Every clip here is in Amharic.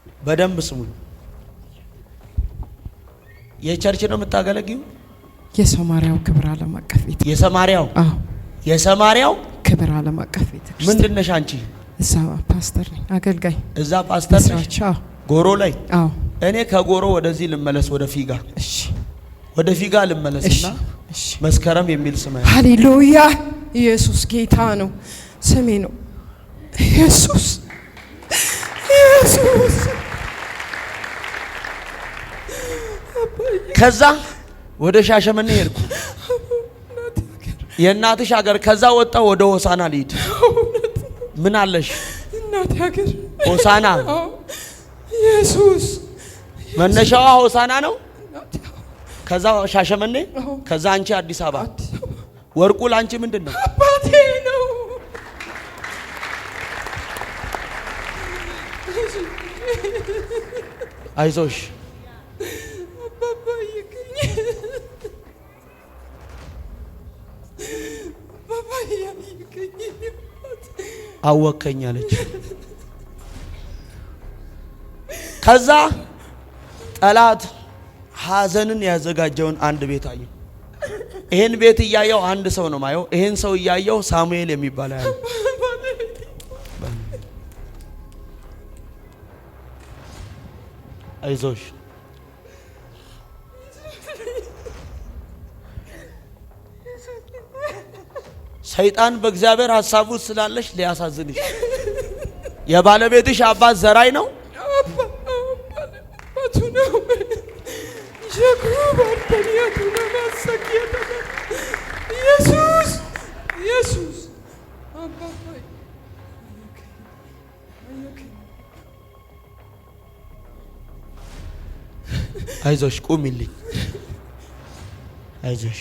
በደንብ ስሙኝ። የቸርች ነው የምታገለግዩ? የሰማሪያው ክብር ዓለም አቀፍ ቤት። የሰማሪያው? አዎ የሰማሪያው ክብር ዓለም አቀፍ ቤት። ምንድነሽ አንቺ? እዛ ፓስተር ነኝ፣ አገልጋይ። እዛ ፓስተር ነሽ? አዎ። ጎሮ ላይ? አዎ። እኔ ከጎሮ ወደዚህ ልመለስ፣ ወደ ፊጋ። እሺ ወደ ፊጋ ልመለስና መስከረም የሚል ስም አለ። ሃሌሉያ! ኢየሱስ ጌታ ነው፣ ስሜ ነው ኢየሱስ። ኢየሱስ ከዛ ወደ ሻሸመኔ ሄድኩ፣ የእናትሽ ሀገር። ከዛ ወጣው ወደ ሆሳና ልሂድ። ምን አለሽ? እናት ሀገር ሆሳና። ኢየሱስ መነሻዋ ሆሳና ነው። ከዛ ሻሸመኔ፣ ከዛ አንቺ አዲስ አበባ። ወርቁ ላንቺ ምንድን ነው? አባቴ ነው። አይዞሽ አባባ ይገኝ፣ አባባ ይገኝ። አወከኝ አለች። ከዛ ጠላት ሐዘንን ያዘጋጀውን አንድ ቤት አየሁ። ይሄን ቤት እያየው አንድ ሰው ነው ማየው። ይሄን ሰው እያየው ሳሙኤል የሚባል ያለው አይዞሽ ሰይጣን በእግዚአብሔር ሐሳቡ ስላለሽ ሊያሳዝንሽ። የባለቤትሽ አባት ዘራይ ነው። አባቱ ነው። ሸክሩ ባርተኒያቱ ለማሰኪያተ ኢየሱስ ኢየሱስ አባባ አይዞሽ ቁሚልኝ። አይዞሽ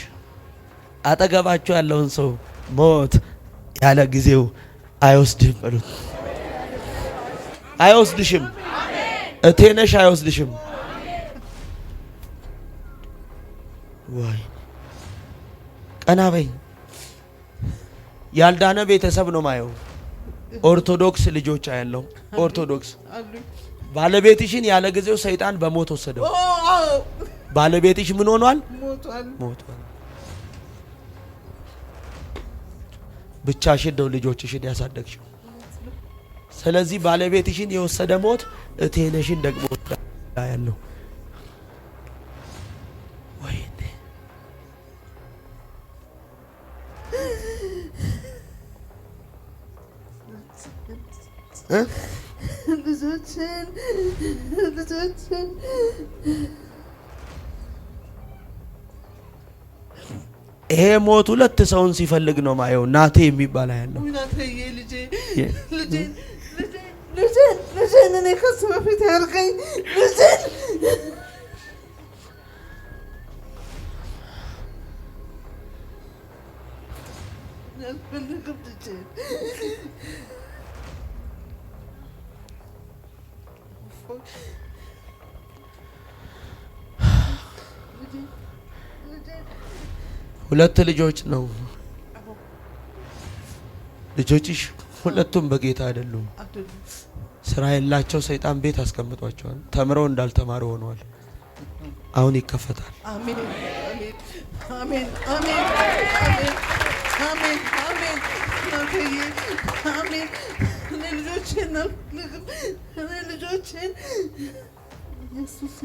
አጠገባችሁ ያለውን ሰው ሞት ያለ ጊዜው አይወስድም በሉት። አይወስድሽም። እቴነሽ አይወስድሽም። ወይ ቀና በይ። ያልዳነ ቤተሰብ ነው ማየው። ኦርቶዶክስ ልጆች አያለው። ኦርቶዶክስ ባለቤትሽን ያለ ጊዜው ሰይጣን በሞት ወሰደው። ባለቤትሽ ምን ሆኗል? ሞቷል። ብቻሽን ነው ልጆችሽን ያሳደግሽው። ስለዚህ ባለቤትሽን የወሰደ ሞት እቴነሽን ደግሞ ያለው። ወይኔ ልጆችን ይሄ ሞት ሁለት ሰውን ሲፈልግ ነው ማየው። ናቴ የሚባል ያለው ልጄን እኔ ከሱ በፊት ያርገኝ። ልጄን ያስፈልግም። ልጄን ሁለት ልጆች ነው። ልጆችሽ ሁለቱም በጌታ አይደሉም። ስራ የላቸው። ሰይጣን ቤት አስቀምጧቸዋል። ተምረው እንዳልተማሩ ሆነዋል። አሁን ይከፈታል። አሜን አሜን አሜን አሜን አሜን አሜን አሜን። እኔ ልጆቼን አልፈልግም። እኔ ልጆቼን ኢየሱስ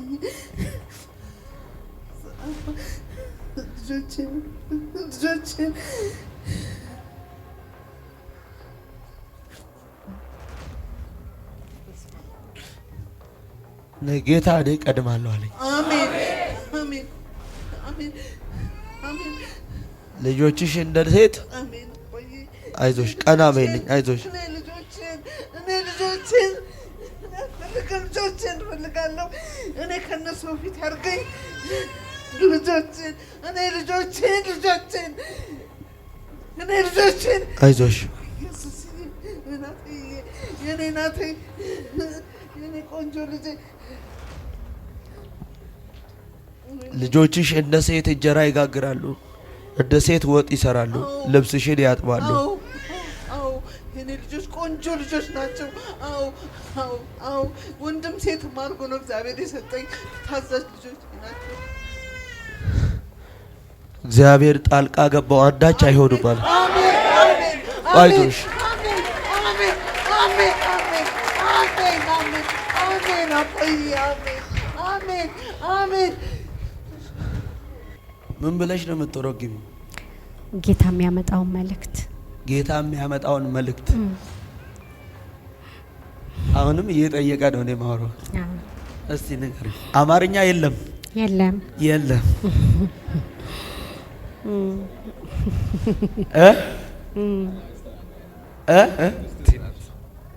ልጆቼን ጌታ እኔ ቀድማለሁ አለኝ። አሜን አሜን አሜን አሜን። ልጆችሽ እንደ ሴት አይዞሽ፣ ቀና በይልኝ። አይዞሽ እኔ ልጆቼን እፈልጋለሁ። እኔ ከነሱ በፊት ያርገኝ። ልጆቼን አይዞሽ የኔ ናቴ የኔ ቆንጆ ልጄ። ልጆችሽ እንደ ሴት እንጀራ ይጋግራሉ፣ እንደ ሴት ወጥ ይሰራሉ፣ ልብስሽን ያጥባሉ። የኔ ልጆች ቆንጆ ልጆች ናቸው። አዎ አዎ አዎ ወንድም ሴትም አድርጎ ነው እግዚአብሔር የሰጠኝ። ታዛዥ ልጆች ናቸው። እግዚአብሔር ጣልቃ ገባው። አንዳች አይሆንም ባለ አሜን አሜን አይዞሽ። አሜን አሜን አሜን አሜን አሜን አሜን አሜን አባዬ አሜን አሜን አሜን። ምን ብለሽ ነው የምትወረጊው? ጌታ የሚያመጣውን መልእክት ጌታ የሚያመጣውን መልእክት አሁንም እየጠየቀ ነው። እኔ ማወራው እስቲ ንገሪ። አማርኛ የለም የለም የለም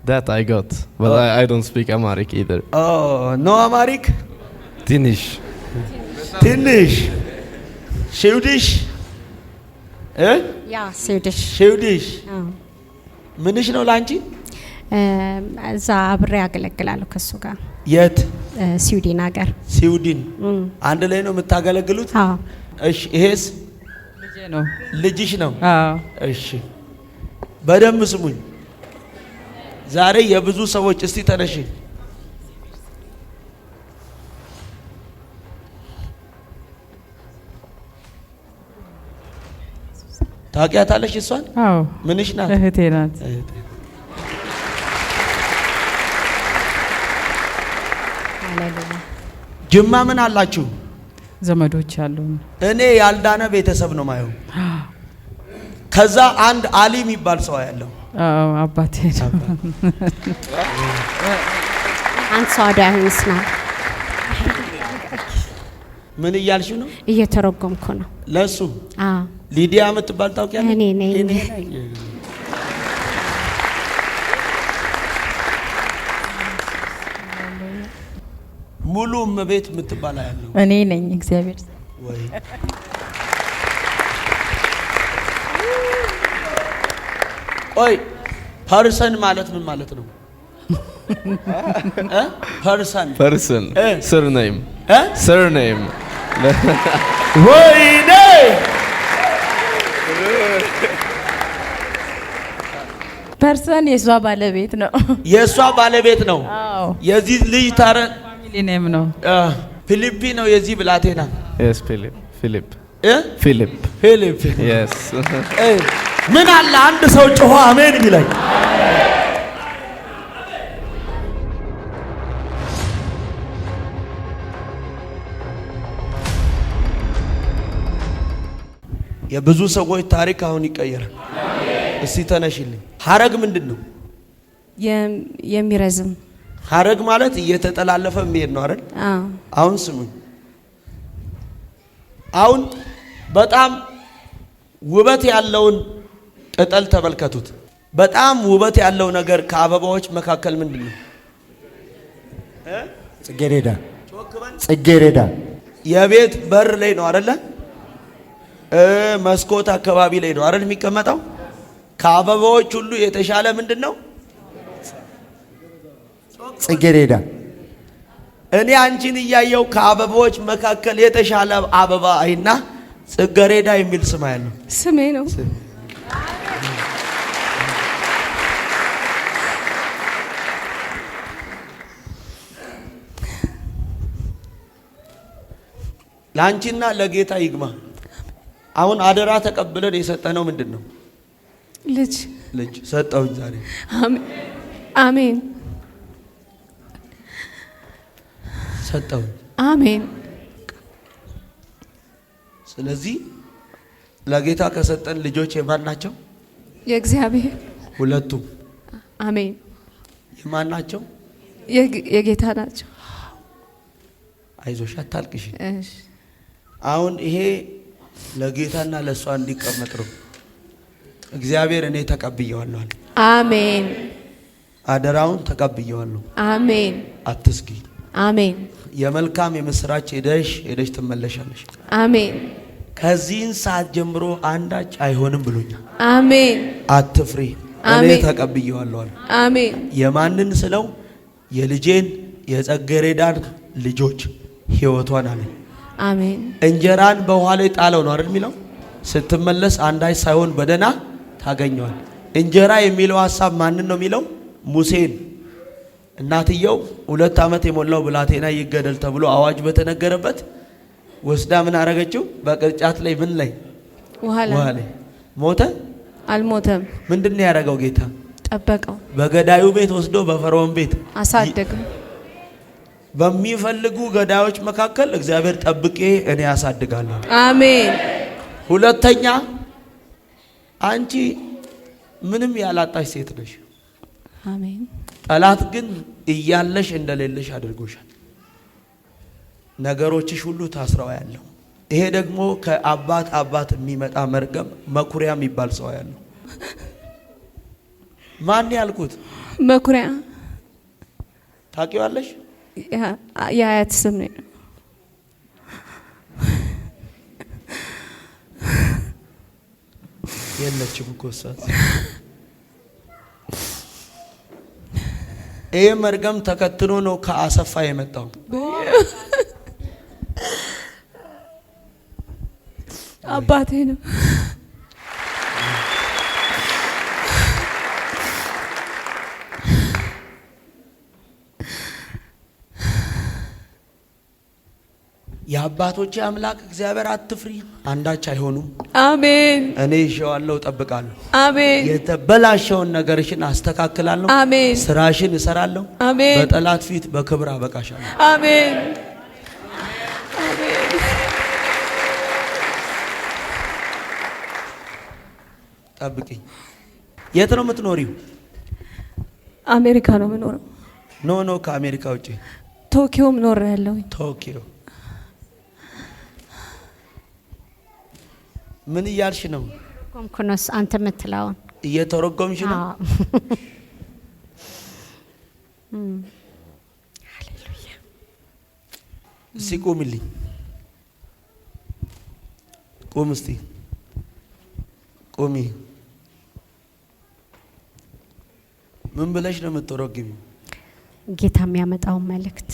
That I got, but I don't speak Amharic either. No Amharic? Tinish. ትንሽ ሽውድሽ ያ ስዊድሽ ሽውድሽ ምንሽ ነው ላንቺ? እዛ አብሬ ያገለግላለሁ ከሱ ጋር። የት? ስዊድን ሀገር። ስዊድን አንድ ላይ ነው የምታገለግሉት? አዎ። እሺ ይሄስ ልጄ ነው። ልጅሽ ነው? አዎ። እሺ በደንብ ስሙኝ። ዛሬ የብዙ ሰዎች እስቲ ተነሽ ታውቂያታለሽ? እሷን? አዎ። ምንሽ ናት? እህቴ ናት። ሃሌሉያ። ጅማ ምን አላችሁ? ዘመዶች አሉን። እኔ ያልዳነ ቤተሰብ ነው ማየው። ከዛ አንድ አሊ የሚባል ሰው ያለው አዎ፣ አባቴ ነው። አንተ ሳዳ ህንስና ምን እያልሽ ነው? እየተረጎምኩ ነው ለሱ። አዎ። ሊዲያ የምትባል ታውቂያለሽ? እኔ ነኝ። ሙሉ እመቤት የምትባል ያለው እኔ ነኝ። እግዚአብሔር ወይ ቆይ ፐርሰን ማለት ምን ማለት ነው? ፐርሰን Person. Surname. Surname. ወይኔ ፐርሰን የሷ ባለቤት ነው። የሷ ባለቤት ነው። አዎ። የዚህ ልጅ ታረ ፋሚሊ ኔም ነው። ፊሊፒ ነው የዚህ ብላቴና። Yes, Philip. Philip. እ Philip. ፊሊፕ Yes. ምን አለ አንድ ሰው ጮሆ አሜን ቢለኝ። የብዙ ሰዎች ታሪክ አሁን ይቀየራል። እስቲ ተነሽልኝ። ሀረግ ምንድን ነው? የሚረዝም ሀረግ ማለት እየተጠላለፈ የሚሄድ ነው አይደል? አዎ። አሁን ስሙኝ። አሁን በጣም ውበት ያለውን ቅጠል ተመልከቱት። በጣም ውበት ያለው ነገር ከአበባዎች መካከል ምንድን ነው? ጽጌሬዳ። ጽጌሬዳ የቤት በር ላይ ነው አይደለ? መስኮት አካባቢ ላይ ነው አይደል የሚቀመጠው? ከአበባዎች ሁሉ የተሻለ ምንድን ነው? ጽጌሬዳ። እኔ አንቺን እያየው ከአበባዎች መካከል የተሻለ አበባ አይና ጽጌሬዳ የሚል ስም ያለው ስሜ ነው። ላንቺና ለጌታ ይግማ። አሁን አደራ ተቀብለን የሰጠነው ምንድን ነው? ልጅ ልጅ ሰጠውኝ ዛሬ። አሜን ሰጠውኝ። አሜን። ስለዚህ ለጌታ ከሰጠን ልጆች የማን ናቸው? የእግዚአብሔር ሁለቱም። አሜን። የማን ናቸው? የጌታ ናቸው። አይዞሽ አታልቅሽ። እሺ። አሁን ይሄ ለጌታና ለእሷ እንዲቀመጥ ነው። እግዚአብሔር እኔ ተቀብየዋለሁ። አሜን። አደራውን ተቀብየዋለሁ። አሜን። አትስጊ። አሜን። የመልካም የምስራች ሄደሽ ትመለሻለሽ። አሜን። ከዚህን ሰዓት ጀምሮ አንዳች አይሆንም ብሎኛል። አሜን። አትፍሪ፣ እኔ አሜን። ተቀብየዋለሁ። አሜን። የማንን ስለው? የልጄን የጽጌሬዳን ልጆች ህይወቷን አለ። አሜን። እንጀራን በውሃ ላይ ጣለው ነው አይደል የሚለው? ስትመለስ አንዳች ሳይሆን በደና ታገኘዋል። እንጀራ የሚለው ሐሳብ ማንን ነው የሚለው? ሙሴን። እናትየው 2 ዓመት የሞላው ብላቴና ይገደል ተብሎ አዋጅ በተነገረበት ወስዳ ምን አረገችው? በቅርጫት ላይ ምን ላይ? ውሃ ላይ። ሞተ? አልሞተም። ምንድነው ያደረገው ጌታ? ጠበቀው። በገዳዩ ቤት ወስዶ በፈርዖን ቤት አሳደገው። በሚፈልጉ ገዳዮች መካከል እግዚአብሔር ጠብቄ እኔ ያሳድጋለሁ። አሜን። ሁለተኛ አንቺ ምንም ያላጣሽ ሴት ነሽ። አሜን። ጠላት ግን እያለሽ እንደሌለሽ አድርጎሻል። ነገሮችሽ ሁሉ ታስረው ያለው። ይሄ ደግሞ ከአባት አባት የሚመጣ መርገም መኩሪያ የሚባል ሰው ያለው። ማን ያልኩት? መኩሪያ ታውቂዋለሽ? የአያት ስም ነው። የለችም እኮ እሷ። ይሄ መርገም ተከትሎ ነው ከአሰፋ የመጣው። አባቴ ነው። የአባቶቼ አምላክ እግዚአብሔር አትፍሪ፣ አንዳች አይሆኑም። አሜን። እኔ ይዤዋለሁ፣ እጠብቃለሁ። አሜን። የተበላሸውን ነገርሽን አስተካክላለሁ። አሜን። ስራሽን እሰራለሁ። አሜን። በጠላት ፊት በክብር አበቃሻለሁ። አሜን። ጠብቂኝ። የት ነው የምትኖሪው? አሜሪካ ነው የምኖረው። ኖ ከአሜሪካ ውጪ ቶኪዮም ኖር ያለው። ቶኪዮ። ምን እያልሽ ነው? ኮምኩነስ አንተ የምትለውን እየተረጎምሽ ነው? ሃሌሉያ። እስቲ ቁምልኝ። ቁም እስቲ ቁሚ። ምን ብለሽ ነው የምትረጉሚው? ጌታ የሚያመጣውን መልእክት።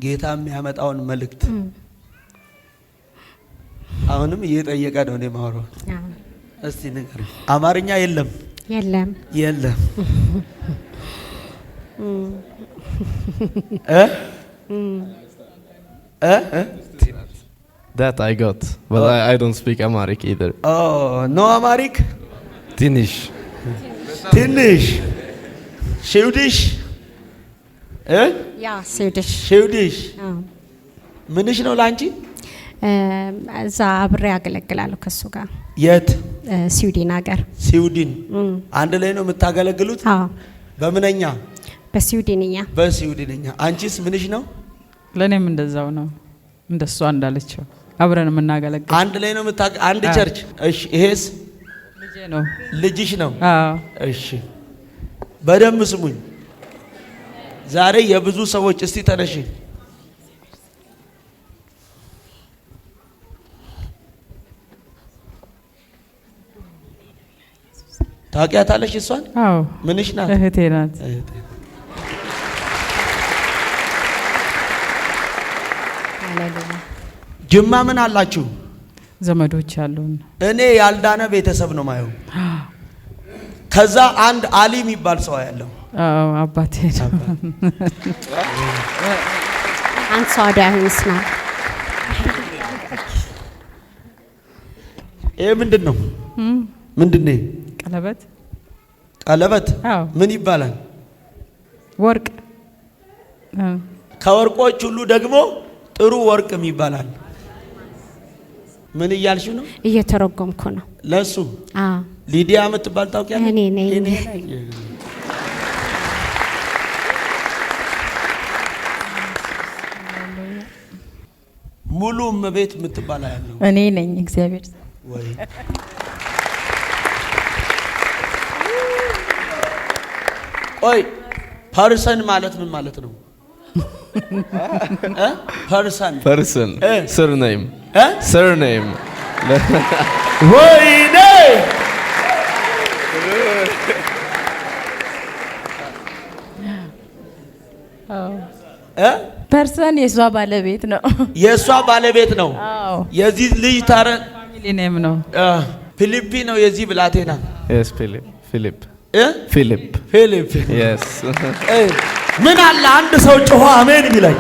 ጌታ የሚያመጣውን መልእክት። አሁንም እየጠየቀ ነው እኔ ማወራው። እስቲ ንገሪ። አማርኛ የለም? የለም። የለም። That I got, but I don't speak Amharic either. Oh, no Amharic? Tinish. ትንሽ ሽውድሽ ያ ስዊድሽ ሽውድሽ ምንሽ ነው ላንቺ? እዛ አብሬ ያገለግላለሁ ከሱ ጋር። የት? ስዊድን ሀገር። ስዊድን አንድ ላይ ነው የምታገለግሉት? አዎ። በምንኛ? በስዊድንኛ። በስዊድንኛ። አንቺስ ምንሽ ነው? ለኔም እንደዛው ነው። እንደሷ እንዳለችው አብረን የምናገለግል አንድ ላይ ነው አንድ ቸርች። እሺ ይሄስ? ልጄ ነው። ልጅሽ ነው? አዎ። እሺ በደንብ ስሙኝ። ዛሬ የብዙ ሰዎች እስቲ ተነሺ። ታውቂያታለሽ እሷን? አዎ። ምንሽ ናት? እህቴ ናት። ሃሌሉያ። ጅማ ምን አላችሁ? ዘመዶች አሉን። እኔ ያልዳነ ቤተሰብ ነው ማየው። ከዛ አንድ አሊ የሚባል ሰው ያለው። አዎ አባቴ ነው። አንተ ሳዳ ህንስና ይሄ ምንድን ነው? ምንድን ነው? ቀለበት። ቀለበት? አዎ። ምን ይባላል? ወርቅ። ከወርቆች ሁሉ ደግሞ ጥሩ ወርቅ ይባላል። ምን እያልሽ ነው? እየተረጎምኩ ነው ለሱ። አዎ። ሊዲያ የምትባል ታውቂያለሽ? እኔ ነኝ። ሙሉ እመቤት የምትባል ያለው እኔ ነኝ። እግዚአብሔር ወይ ቆይ ፐርሰን ማለት ምን ማለት ነው? ፐርሰን Person. Surname. Surname. ወይኔ ፐርሰን የሷ ባለቤት ነው። የሷ ባለቤት ነው። አዎ። የዚህ ልጅ ታረ ፋሚሊ ኔም ነው። ፊሊፒ ነው የዚህ ብላቴና። Yes, Philip. Philip. ፊሊፕ ፊሊፕ yes ምን አለ አንድ ሰው ጮሆ አሜን ይላል።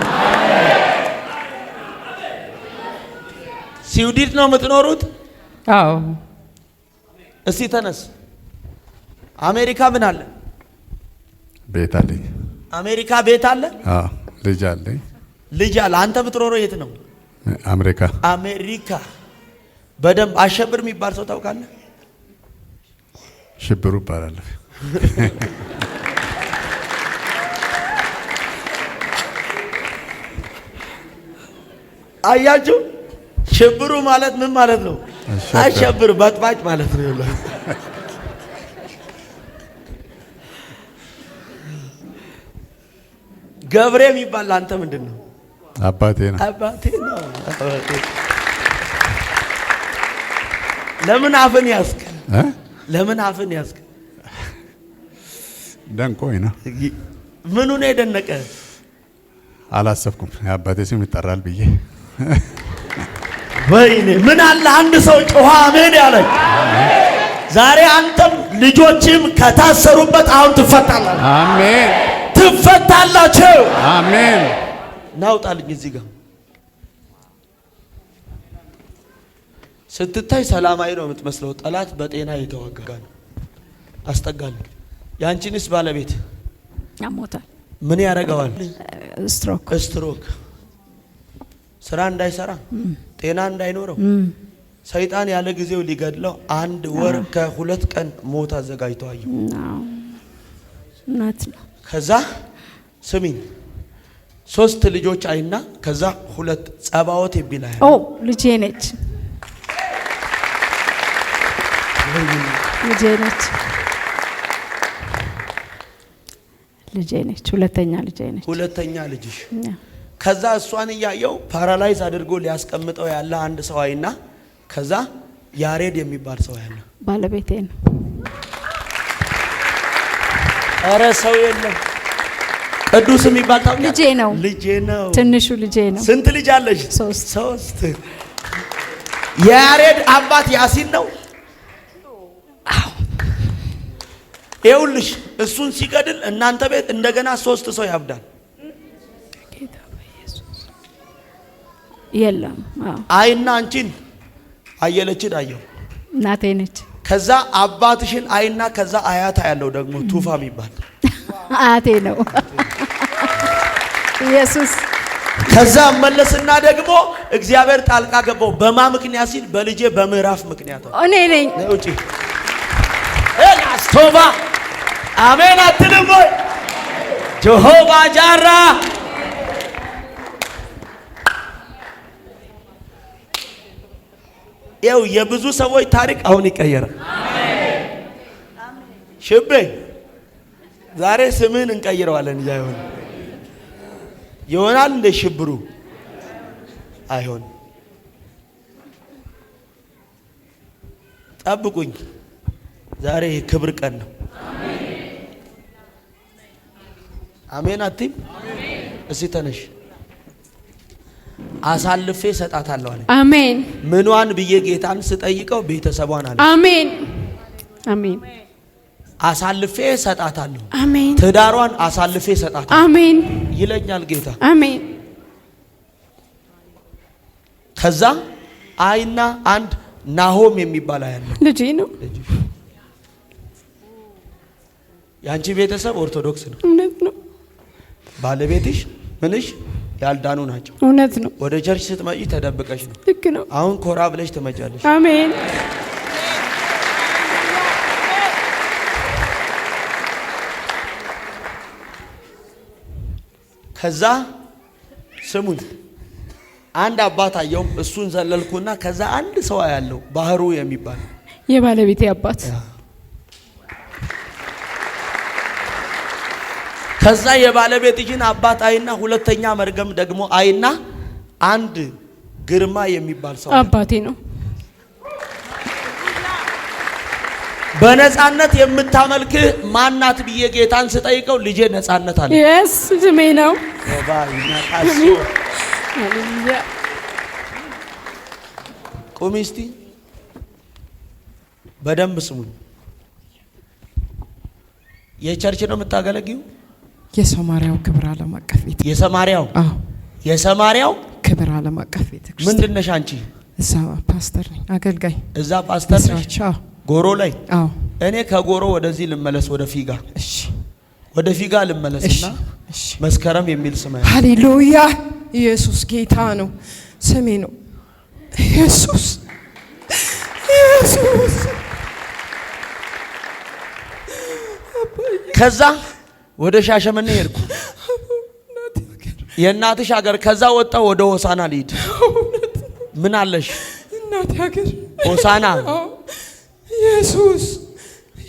ስዊድን ነው የምትኖሩት? አዎ። እስቲ ተነስ። አሜሪካ ምን አለ? ቤት አለኝ። አሜሪካ ቤት አለ? አዎ። ልጅ አለኝ። ልጅ አለ። አንተ የምትኖረው የት ነው? አሜሪካ። አሜሪካ። በደንብ አሸብር የሚባል ሰው ታውቃለህ? ሽብሩ ይባላል። አያችሁ? ሽብሩ ማለት ምን ማለት ነው? አሸብር በጥባጭ ማለት ነው። ይላል ገብሬ የሚባል አንተ ምንድን ነው? አባቴ ነው። አባቴ ነው። ለምን አፍን ያዝክ? ለምን አፍን ያዝክ? ደንቆኝ ነው። ምኑ ነው የደነቀ? አላሰብኩም የአባቴ ስም ይጠራል ብዬ። ወይኔ ምን አለ አንድ ሰው ጮኸ አሜን ያለ። ዛሬ አንተም ልጆችም ከታሰሩበት አሁን ትፈታላችሁ። አሜን። ትፈታላችሁ። አሜን። ናውጣልኝ እዚህ ጋር ስትታይ ሰላማዊ ነው የምትመስለው። ጠላት በጤና የተዋጋ ነው። አስጠጋልኝ። ያንቺንስ ባለቤት ያሞታል። ምን ያደርገዋል? ስትሮክ ስራ እንዳይሰራ ጤና እንዳይኖረው ሰይጣን ያለ ጊዜው ሊገድለው 1 ወር ከ2 ቀን ሞት አዘጋጅቶ አየሁ። እናት ነው። ከዛ ስሚኝ 3 ልጆች አይና ከዛ 2 ጸባዖት ይብላል። ልጄ ነች። ሁለተኛ ልጅሽ። ከዛ እሷን እያየው ፓራላይዝ አድርጎ ሊያስቀምጠው ያለ አንድ ሰው አይና ከዛ ያሬድ የሚባል ሰው ያለ ባለቤቴ ነው። ኧረ ሰው የለም። ቅዱስ የሚባል ታውቂያለሽ? ልጄ ነው። ትንሹ ልጄ ነው። ስንት ልጅ አለሽ? 3 የያሬድ አባት ያሲን ነው። ይኸውልሽ እሱን ሲገድል እናንተ ቤት እንደገና 3 ሰው ያብዳል። የለም። አይና አንቺን አየለችን አየው እናቴ ነች። ከዛ አባትሽን አይና ከዛ አያታ ያለው ደግሞ ቱፋ የሚባል አያቴ ነው። ኢየሱስ። ከዛ መለስና ደግሞ እግዚአብሔር ጣልቃ ገባው። በማ ምክንያት ሲል በልጄ በምዕራፍ ምክንያት እኔ ነኝ። ነውጪ ኤላስቶባ አሜን አትልም ወይ? ጀሆባ ጃራ ይኸው የብዙ ሰዎች ታሪክ አሁን ይቀየራል። ሽቤ ዛሬ ስምህን እንቀይረዋለን። ይሆናል እንደ ሽብሩ አይሆን። ጠብቁኝ። ዛሬ ክብር ቀን ነው። አሜን አትይም? እስቲ ተነሽ። አሳልፌ ሰጣታለሁ አለ። አሜን። ምኗን ብዬ ጌታን ስጠይቀው ቤተሰቧን አለ። አሜን አሜን። አሳልፌ ሰጣታለሁ። አሜን። ትዳሯን አሳልፌ ሰጣታለሁ። አሜን ይለኛል ጌታ። አሜን። ከዛ አይና አንድ ናሆም የሚባል ያለው ልጅ ነው። ያንቺ ቤተሰብ ኦርቶዶክስ ነው። እውነት ነው። ባለቤትሽ ምንሽ ያልዳኑ ናቸው። እውነት ነው። ወደ ቸርች ስትመጪ ተደብቀሽ ነው። ልክ ነው። አሁን ኮራ ብለሽ ትመጫለሽ። አሜን። ከዛ ስሙኝ አንድ አባት አየው። እሱን ዘለልኩና ከዛ አንድ ሰው ያለው ባህሩ የሚባል የባለቤቴ አባት። ከዛ የባለቤትሽን አባት አይና ሁለተኛ መርገም ደግሞ አይና አንድ ግርማ የሚባል ሰው አባቴ ነው። በነፃነት የምታመልክ ማናት ብዬ ጌታን ስጠይቀው ልጄ ነፃነት አለ። yes ስሜ ነው። ቁሚ እስቲ በደንብ ስሙኝ። የቸርች ነው የምታገለግዩ? የሰማሪያው ክብር ዓለም አቀፍ ቤተ የሰማሪያው? አዎ የሰማሪያው ክብር ዓለም አቀፍ ቤተ ክርስቲያን። ምንድነሽ አንቺ? እዛ ፓስተር ነኝ፣ አገልጋይ። እዛ ፓስተር ነሽ? አዎ ጎሮ ላይ? አዎ። እኔ ከጎሮ ወደዚህ ልመለስ፣ ወደ ፊጋ። እሺ ወደ ፊጋ ልመለስና መስከረም የሚል ስም አለ። ሃሌሉያ! ኢየሱስ ጌታ ነው፣ ስሜ ነው ኢየሱስ ኢየሱስ። ከዛ ወደ ሻሸመኔ ሄድኩ፣ የእናትሽ ሀገር። ከዛ ወጣው ወደ ሆሳና ልሂድ። ምን አለሽ? እናት ሀገር ሆሳና። ኢየሱስ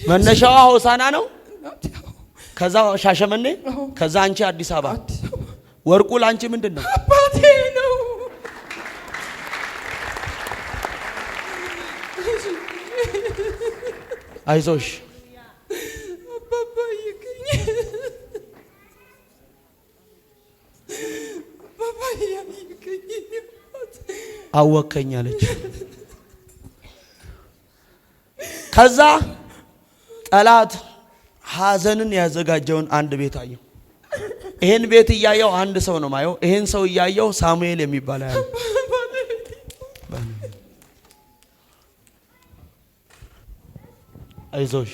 መነሻዋ ሆሳና ነው። ከዛ ሻሸመኔ፣ ከዛ አንቺ አዲስ አበባ። ወርቁ ላንቺ ምንድን ነው? አባቴ ነው። አይዞሽ አባባ ይገኝ አባባ ይገኝ አወከኝ አለች። ከዛ ጠላት ሐዘንን ያዘጋጀውን አንድ ቤት አየው። ይሄን ቤት እያየው አንድ ሰው ነው ማየው። ይሄን ሰው እያየው ሳሙኤል የሚባል ያለው አይዞሽ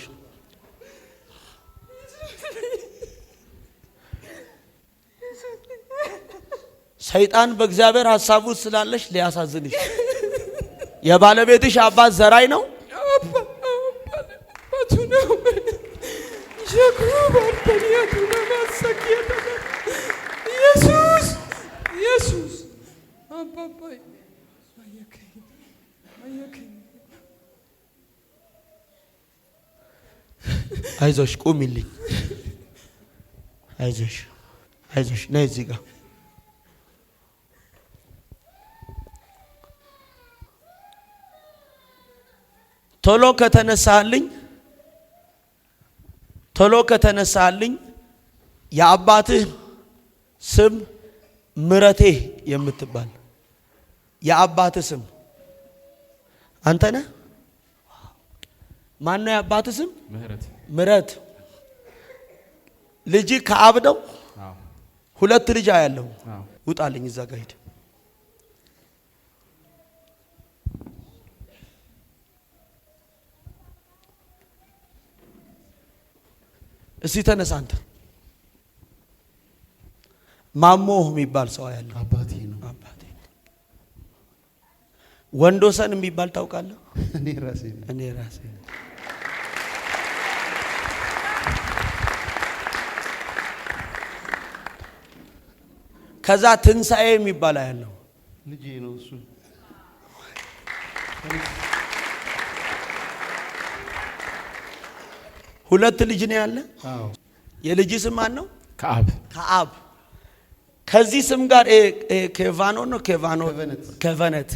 ሰይጣን በእግዚአብሔር ሐሳብ ውስጥ ስላለሽ ሊያሳዝንሽ። የባለቤትሽ አባት ዘራይ ነው። አባቱ ነው። ኢየሱስ ኢየሱስ አባባ አይዞሽ ቁሚልኝ። አይዞሽ አይዞሽ ነይ እዚህ ጋር ቶሎ ከተነሳልኝ የአባትህ ስም ምረቴ የምትባል የአባትህ ስም አንተ ነህ? ማን ነው የአባትህ ስም? ምረት። ልጅ ከአብ ነው? ሁለት ልጅ አያለው። ውጣልኝ እዛ ጋር ሂድ። እስቲ ተነሳ አንተ። ማሞ የሚባል ሰው ያለው አባቴ ነው። አባቴ ወንዶሰን የሚባል ታውቃለህ? እኔ ራሴ ከዛ ትንሳኤ የሚባል ያለው ልጄ ነው እሱ። ሁለት ልጅ ነው ያለ? አዎ። የልጅ ስም ማን ነው? ከአብ ከአብ። ከዚህ ስም ጋር ኬቫኖ ነው ከቨነት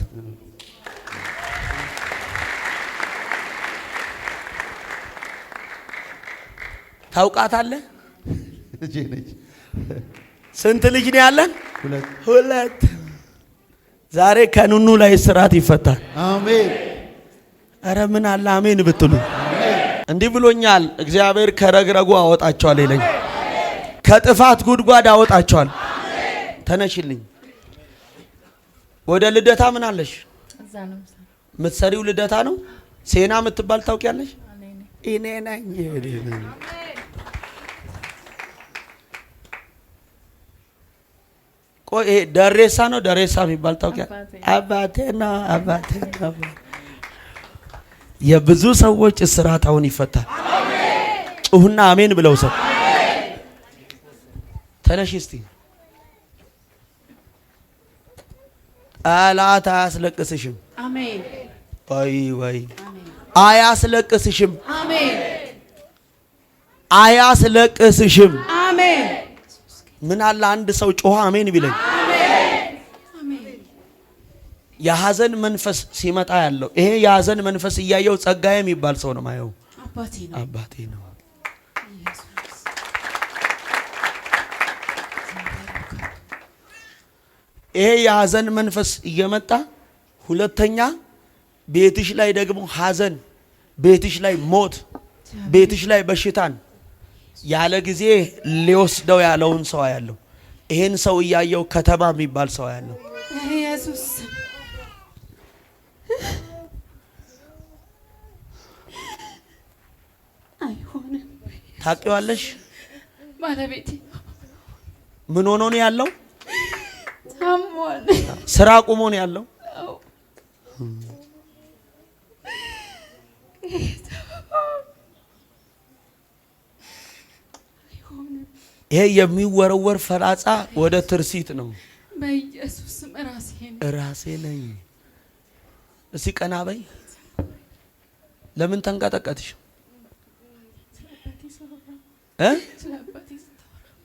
ታውቃታለህ? ልጄ ነች። ስንት ልጅ ነው ያለን? ሁለት። ዛሬ ከኑኑ ላይ ስራት ይፈታል። አሜን። አረ ምን አለ አሜን ብትሉ። እንዲህ ብሎኛል እግዚአብሔር፣ ከረግረጉ አወጣቸዋል ይለኝ፣ ከጥፋት ጉድጓድ አወጣቸዋል። ተነሽልኝ። ወደ ልደታ ምን አለሽ? ምትሰሪው ልደታ ነው። ሴና የምትባል ታውቂያለሽ? እኔ ነኝ። ቆይ ደሬሳ ነው። ደሬሳ የሚባል ታውቂያለሽ? አባቴ ነው። የብዙ ሰዎች እስራት አሁን ይፈታል። ጩሁና አሜን ብለው ሰው ተነሽ እስቲ። ጠላት አያስለቅስሽም። አሜን። ወይ አያስለቅስሽም። አሜን። አያስለቅስሽም። አሜን። ምን አለ አንድ ሰው ጮኸ አሜን ቢለኝ። የሐዘን መንፈስ ሲመጣ ያለው ይሄ የሐዘን መንፈስ እያየው ጸጋዬ የሚባል ሰው ነው ማየው። አባቴ ነው። ይሄ የሐዘን መንፈስ እየመጣ ሁለተኛ ቤትሽ ላይ ደግሞ ሐዘን፣ ቤትሽ ላይ ሞት፣ ቤትሽ ላይ በሽታን ያለ ጊዜ ሊወስደው ያለውን ሰው ያለው ይሄን ሰው እያየው ከተማ የሚባል ሰው ያለው ኢየሱስ አይሆንም። ታውቂዋለሽ? ባለቤቴ ምን ሆኖ ነው ያለው? ታሟል። ስራ አቁሞ ነው ያለው። ይሄ የሚወረወር ፈላጻ ወደ ትርሲት ነው። በኢየሱስ ራሴ ነኝ። እስቲ ቀና በይ። ለምን ተንቀጠቀጥሽ?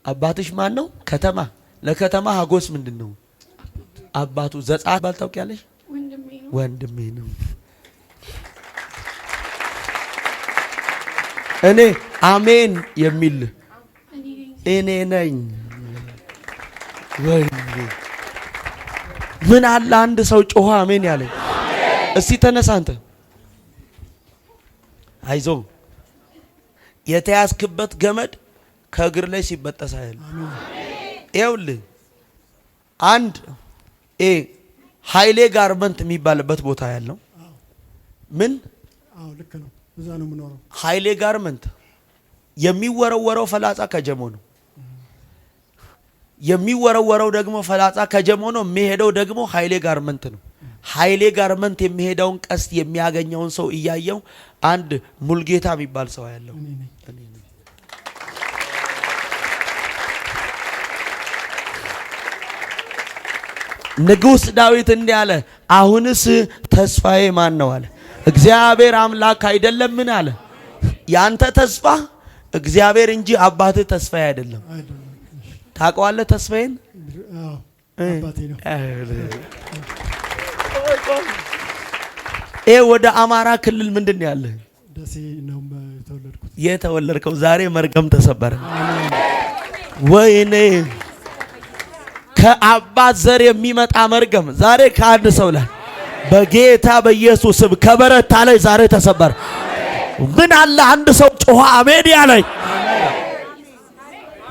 አባትሽ ማን ነው? ከተማ ለከተማ ሀጎስ ምንድነው? አባቱ ዘጻት ባል ታውቂያለሽ? ወንድሜ ነው። እኔ አሜን የሚል እኔ ነኝ። ወይኔ ምን አለ አንድ ሰው ጮኸ አሜን ያለኝ። እስቲ ተነሳ አንተ። አይዞ የተያዝክበት ገመድ ከእግር ላይ ሲበጠስ አይደል? ይኸውልህ አንድ ኃይሌ ጋርመንት የሚባልበት ቦታ ያለው ምን? አዎ ልክ ነው። እዛ ነው የምኖረው። ኃይሌ ጋርመንት የሚወረወረው ፈላጻ ከጀሞ ነው። የሚወረወረው ደግሞ ፈላጻ ከጀሞ ነው። የሚሄደው ደግሞ ኃይሌ ጋርመንት ነው። ኃይሌ ጋርመንት የሚሄደውን ቀስት የሚያገኘውን ሰው እያየው አንድ ሙልጌታ የሚባል ሰው ያለው ንጉሥ ዳዊት እንዲህ አለ፣ አሁንስ ተስፋዬ ማን ነው አለ። እግዚአብሔር አምላክ አይደለምን አለ። ያንተ ተስፋ እግዚአብሔር እንጂ አባትህ ተስፋዬ አይደለም። ታውቀዋለህ ተስፋዬን? አባቴ ነው። ወደ አማራ ክልል ምንድን ነው ያለህ? ደሴ ነው የተወለድኩት። የተወለድከው ዛሬ መርገም ተሰበረ። ወይኔ ከአባት ዘር የሚመጣ መርገም ዛሬ ከአንድ ሰው ላይ በጌታ በኢየሱስ ስም ከበረታ ላይ ዛሬ ተሰበረ። ምን አለ አንድ ሰው ጮኸ አሜን ያለኝ።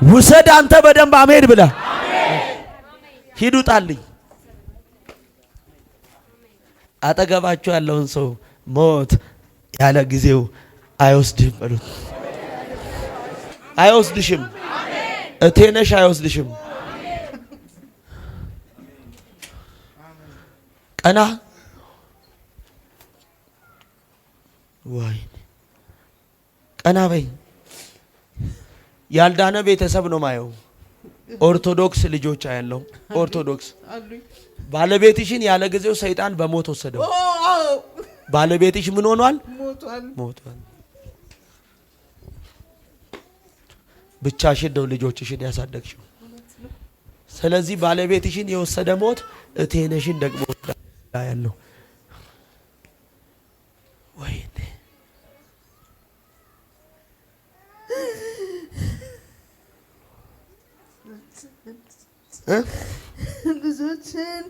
ውሰድ አንተ በደንብ አሜን ብለህ ሂዱ ጣልኝ። አጠገባችሁ ያለውን ሰው ሞት ያለ ጊዜው አይወስድህም በሉት። አይወስድሽም። እቴነሽ አይወስድሽም። ቀና ወይ ቀና በይ። ያልዳነ ቤተሰብ ነው ማየው። ኦርቶዶክስ ልጆች አያለው። ኦርቶዶክስ ባለቤትሽን ያለ ጊዜው ሰይጣን በሞት ወሰደው። ባለቤትሽ ምን ሆኗል? ሞቷል። ብቻሽን ነው ልጆችሽን ያሳደግሽው። ስለዚህ ባለቤትሽን የወሰደ ሞት እቴነሽን ደግሞ ያለው ወይኔ ልጆችን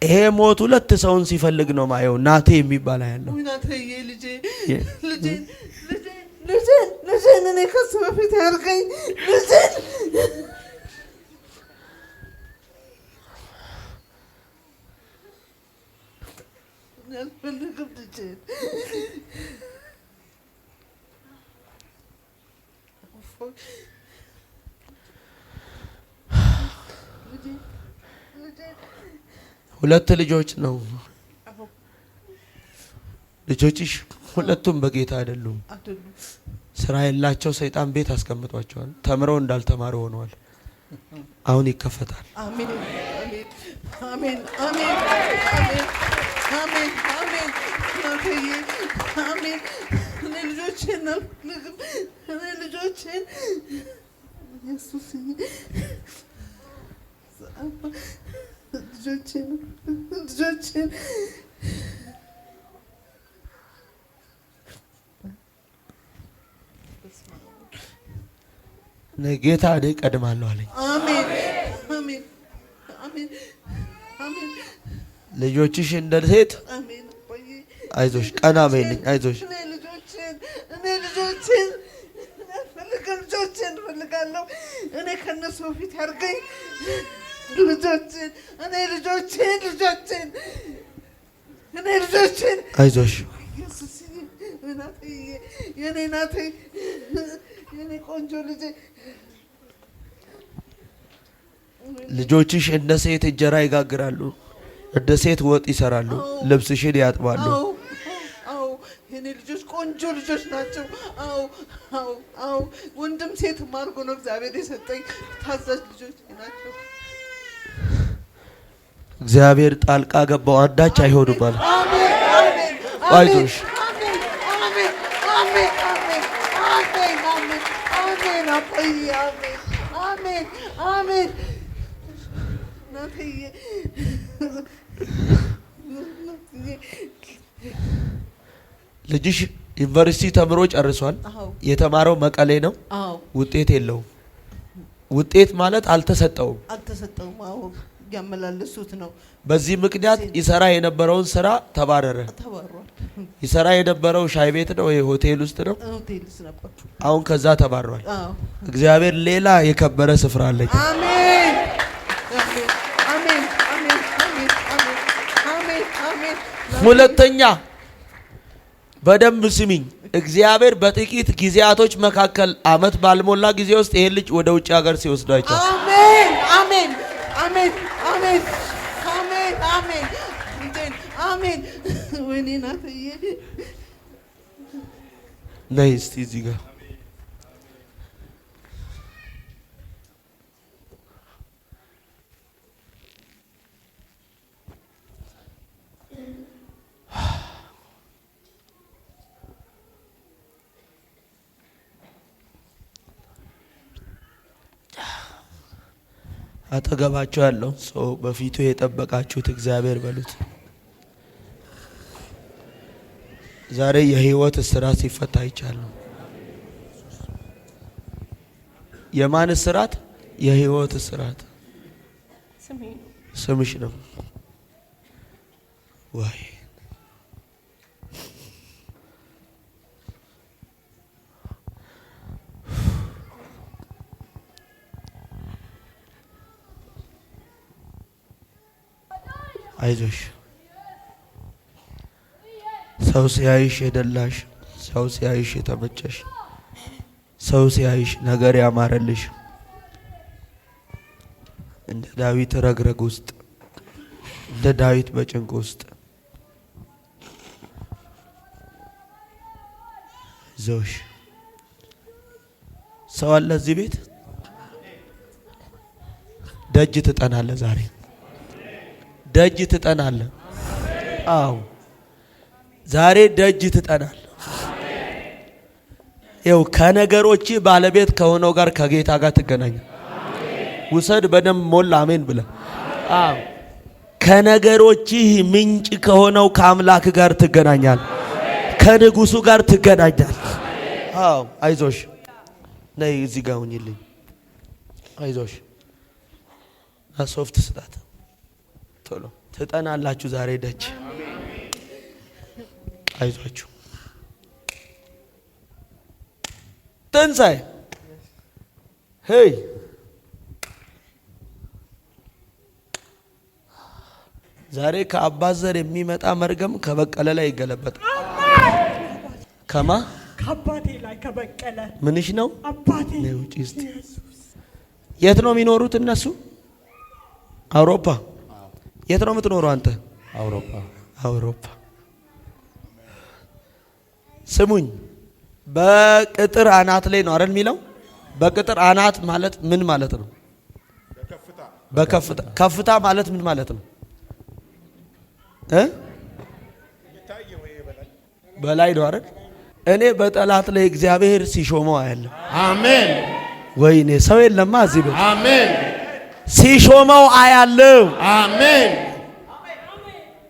ይሄ ሞት ሁለት ሰውን ሲፈልግ ነው ማየው። ናቴ የሚባል ያለው ናቴዬ ልጄን እኔ ከሱ በፊት ያርገኝ ልጄን ያልፈልግም ልጄን ሁለት ልጆች ነው። ልጆችሽ ሁለቱም በጌታ አይደሉም። ስራ የላቸው። ሰይጣን ቤት አስቀምጧቸዋል። ተምረው እንዳልተማሩ ሆነዋል። አሁን ይከፈታል። አሜን አሜን አሜን አሜን አሜን አሜን አሜን። እኔ ልጆቼን አልፈልግም። እኔ ልጆቼን ኢየሱስ ልጆቼን ጌታ እኔ ቀድማለሁ አለኝ። አሜን አሜን አሜን አሜን። ልጆችሽ እንደ ሴት አይዞሽ ቀና በይልኝ አይዞሽ እኔ ልጆችን እፈልጋለሁ። እኔ ከነሱ ፊት ያርገኝ ልጆችን አይዞሽ ኢየሱስ የኔ ናቴ የኔ ቆንጆ ልጄ ልጆችሽ እንደ ሴት እንጀራ ይጋግራሉ፣ እንደ ሴት ወጥ ይሰራሉ፣ ልብስሽን ያጥባሉ። አዎ የኔ ልጆች ቆንጆ ልጆች ናቸው። አዎ ወንድም ሴትም አድርጎ ነው እግዚአብሔር የሰጠኝ። ታዛዥ ልጆች ናቸው። እግዚአብሔር ጣልቃ ገባው፣ አንዳች አይሆንም ማለት። አይዞሽ አሜን። ልጅሽ ዩኒቨርሲቲ ተምሮ ጨርሷል። የተማረው መቀሌ ነው። ውጤት የለውም። ውጤት ማለት አልተሰጠውም። አዎ ያመላለሱት ነው። በዚህ ምክንያት ይሰራ የነበረውን ስራ ተባረረ። ይሰራ የነበረው ሻይ ቤት ነው፣ ሆቴል ውስጥ ነው። አሁን ከዛ ተባረዋል። እግዚአብሔር ሌላ የከበረ ስፍራ አለኝ። አሜን። ሁለተኛ በደንብ ስሚኝ። እግዚአብሔር በጥቂት ጊዜያቶች መካከል አመት ባልሞላ ጊዜ ውስጥ ይሄን ልጅ ወደ ውጭ ሀገር ሲወስደው አይቻል። አሜን። ወይኔ ናትዬ ነይ እስቲ እዚህ ጋር አጠገባቸው ያለው ሰው በፊቱ የጠበቃችሁት እግዚአብሔር በሉት። ዛሬ የህይወት እስራት ሲፈታ ይቻላል። የማን እስራት? የህይወት እስራት። ስምሽ ነው ወይ? አይዞሽ። ሰው ሲያይሽ የደላሽ፣ ሰው ሲያይሽ የተመቸሽ፣ ሰው ሲያይሽ ነገር ያማረልሽ፣ እንደ ዳዊት ረግረግ ውስጥ፣ እንደ ዳዊት በጭንቅ ውስጥ ዞሽ ሰው አለ እዚህ ቤት። ደጅ ትጠናለ ዛሬ ደጅ ትጠናለ። አዎ ዛሬ ደጅ ትጠናል። ይኸው ከነገሮች ባለቤት ከሆነው ጋር ከጌታ ጋር ትገናኝ። ውሰድ በደም ሞላ አሜን ብለ። አዎ ከነገሮች ምንጭ ከሆነው ከአምላክ ጋር ትገናኛል። ከንጉሱ ጋር ትገናኛል። አዎ አይዞሽ ነይ እዚህ ጋር ሁኚልኝ። አይዞሽ ሶፍት ስጣት። ቶሎ ትጠናላችሁ ዛሬ ደጅ። አይዟችሁ ትንሣኤ ሄይ ዛሬ ከአባት ዘር የሚመጣ መርገም ከበቀለ ላይ ይገለበጣል። ከማ ከአባቴ ላይ ከበቀለ ምንሽ ነው? አባቴ ነው። ጭስት የት ነው የሚኖሩት እነሱ? አውሮፓ። የት ነው የምትኖረው አንተ? አውሮፓ። ስሙኝ፣ በቅጥር አናት ላይ ነው አይደል የሚለው? በቅጥር አናት ማለት ምን ማለት ነው? በከፍታ ከፍታ ማለት ምን ማለት ነው? በላይ ነው አይደል? እኔ በጠላት ላይ እግዚአብሔር ሲሾመው አያለሁ። አሜን። ወይኔ ሰው የለማ እዚህ ቤት። አሜን። ሲሾመው አያለሁ። አሜን።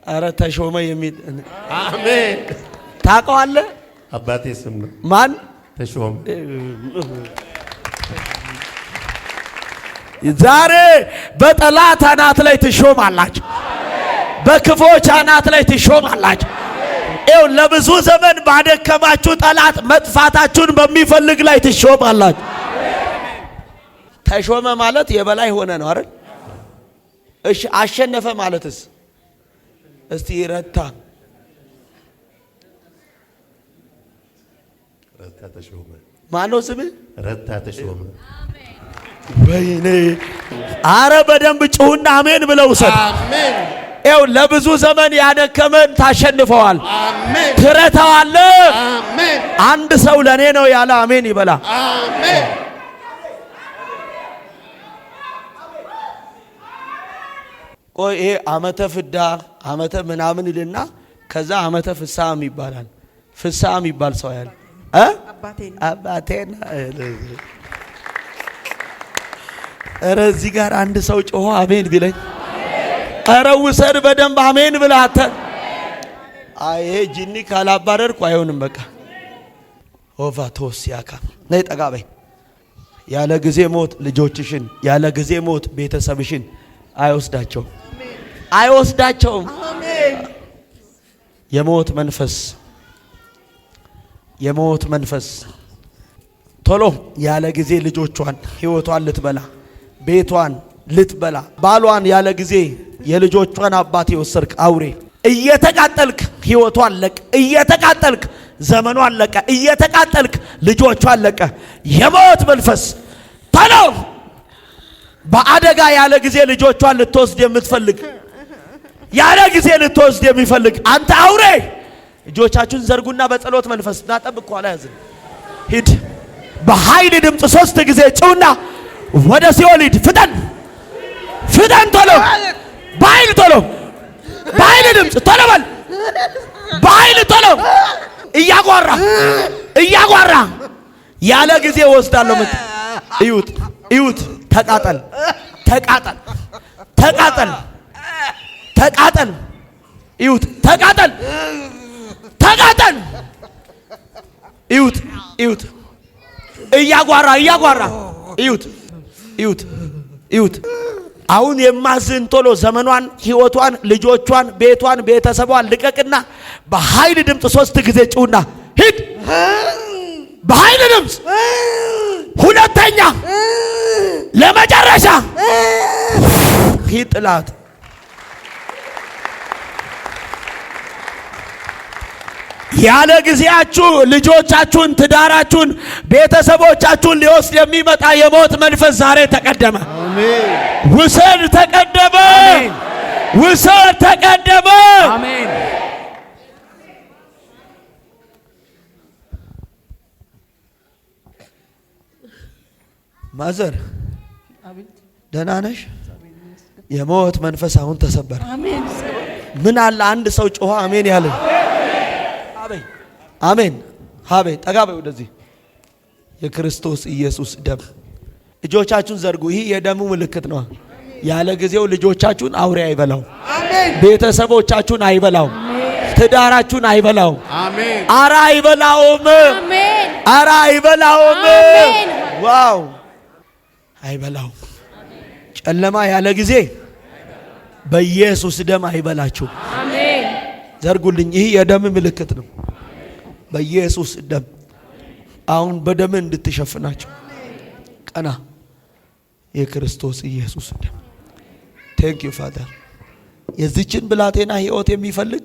አረ ተሾመ የሚል አሜን። ታውቀዋለህ? አባቴ ስም ነው። ማን? ተሾመ። ዛሬ በጠላት አናት ላይ ትሾማላችሁ። በክፎች አናት ላይ ትሾማላችሁ። ኤው ለብዙ ዘመን ባደከማችሁ ጠላት መጥፋታችሁን በሚፈልግ ላይ ትሾማላችሁ። ተሾመ ማለት የበላይ ሆነ ነው አይደል? እሺ አሸነፈ ማለትስ? እስቲ ረታ ተሾመ ማነው ስምህ? ረታ ተሾመ። ወይኔ አረ በደንብ ጩሁና አሜን ብለው ሰጥ። አሜን። ኤው ለብዙ ዘመን ያደከመን ታሸንፈዋል። አሜን። ትረታዋለህ። አሜን። አንድ ሰው ለኔ ነው ያለ አሜን ይበላ። አሜን። ቆይ ይሄ ዓመተ ፍዳ ዓመተ ምናምን ይልና ከዛ ዓመተ ፍሳም ይባላል። ፍሳም ይባል ሰው ያለ አባቴና ኧረ እዚህ ጋር አንድ ሰው ጮሆ አሜን ቢለኝ፣ ኧረ ውሰድ በደንብ አሜን ብለህ አተ አይ ጂኒ ካላባረርኩ አይሆንም። በቃ ኦቫቶስ ያካ ነይ ጠጋ በይ። ያለ ጊዜ ሞት ልጆችሽን፣ ያለ ጊዜ ሞት ቤተሰብሽን አይወስዳቸውም፣ አይወስዳቸውም። የሞት መንፈስ፣ የሞት መንፈስ ቶሎ ያለ ጊዜ ልጆቿን ህይወቷን ልትበላ፣ ቤቷን ልትበላ፣ ባሏን ያለ ጊዜ የልጆቿን አባት የወሰድክ አውሬ እየተቃጠልክ ህይወቷን ለቀ፣ እየተቃጠልክ ዘመኗን ለቀ፣ እየተቃጠልክ ልጆቿን ለቀ። የሞት መንፈስ ቶሎ በአደጋ ያለ ጊዜ ልጆቿን ልትወስድ የምትፈልግ፣ ያለ ጊዜ ልትወስድ የሚፈልግ አንተ አውሬ እጆቻችሁን ዘርጉና በጸሎት መንፈስ ናጠብቅ። ኋላ ያዝን ሂድ። በኃይል ድምፅ 3 ጊዜ ጩውና ወደ ሲኦል ሂድ። ፍጠን ፍጠን፣ ቶሎ በኃይል ቶሎ፣ በኃይል ድምፅ ቶሎ በል፣ በኃይል ቶሎ እያጓራ እያጓራ ያለ ጊዜ ወስዳለሁ ምት እዩት እዩት። ተቃጠል ተቃጠል ተቃጠል ተቃጠል። እዩት ተቃጠል ተቃጠል። እዩት እዩት እያጓራ እያጓራ እዩት እዩት እዩት። አሁን የማዝን ቶሎ ዘመኗን፣ ህይወቷን፣ ልጆቿን፣ ቤቷን፣ ቤተሰቧን ልቀቅና በኃይል ድምፅ 3 ጊዜ ጩውና ሂድ። በኃይል ድምፅ ሁለተኛ ለመጨረሻ ሂድ። ጥላት ያለ ጊዜያችሁ ልጆቻችሁን፣ ትዳራችሁን፣ ቤተሰቦቻችሁን ሊወስድ የሚመጣ የሞት መንፈስ ዛሬ ተቀደመ። አሜን። ውሰድ ተቀደመ። አሜን። ውሰድ ተቀደመ። አሜን። ማዘር ደህና ነሽ? የሞት መንፈስ አሁን ተሰበረ። አሜን። ምን አለ አንድ ሰው ጮኸ አሜን ያለ? አሜን አሜን። ሀቤ ጠጋ በይ ወደዚህ። የክርስቶስ ኢየሱስ ደም እጆቻችሁን ዘርጉ። ይህ የደሙ ምልክት ነው። ያለ ጊዜው ልጆቻችሁን አውሬ አይበላው። አሜን። ቤተሰቦቻችሁን አይበላው። ትዳራችሁን አይበላው። አሜን። አራ አይበላውም። አሜን። አራ አይበላውም። አሜን። ዋው አይበላው። ጨለማ ያለ ጊዜ በኢየሱስ ደም አይበላችሁ። አሜን። ዘርጉልኝ። ይህ የደም ምልክት ነው። በኢየሱስ ደም አሁን በደም እንድትሸፍናቸው ቀና። የክርስቶስ ኢየሱስ ደም። ቴንክ ዩ ፋደር። የዚችን ብላቴና ህይወት የሚፈልግ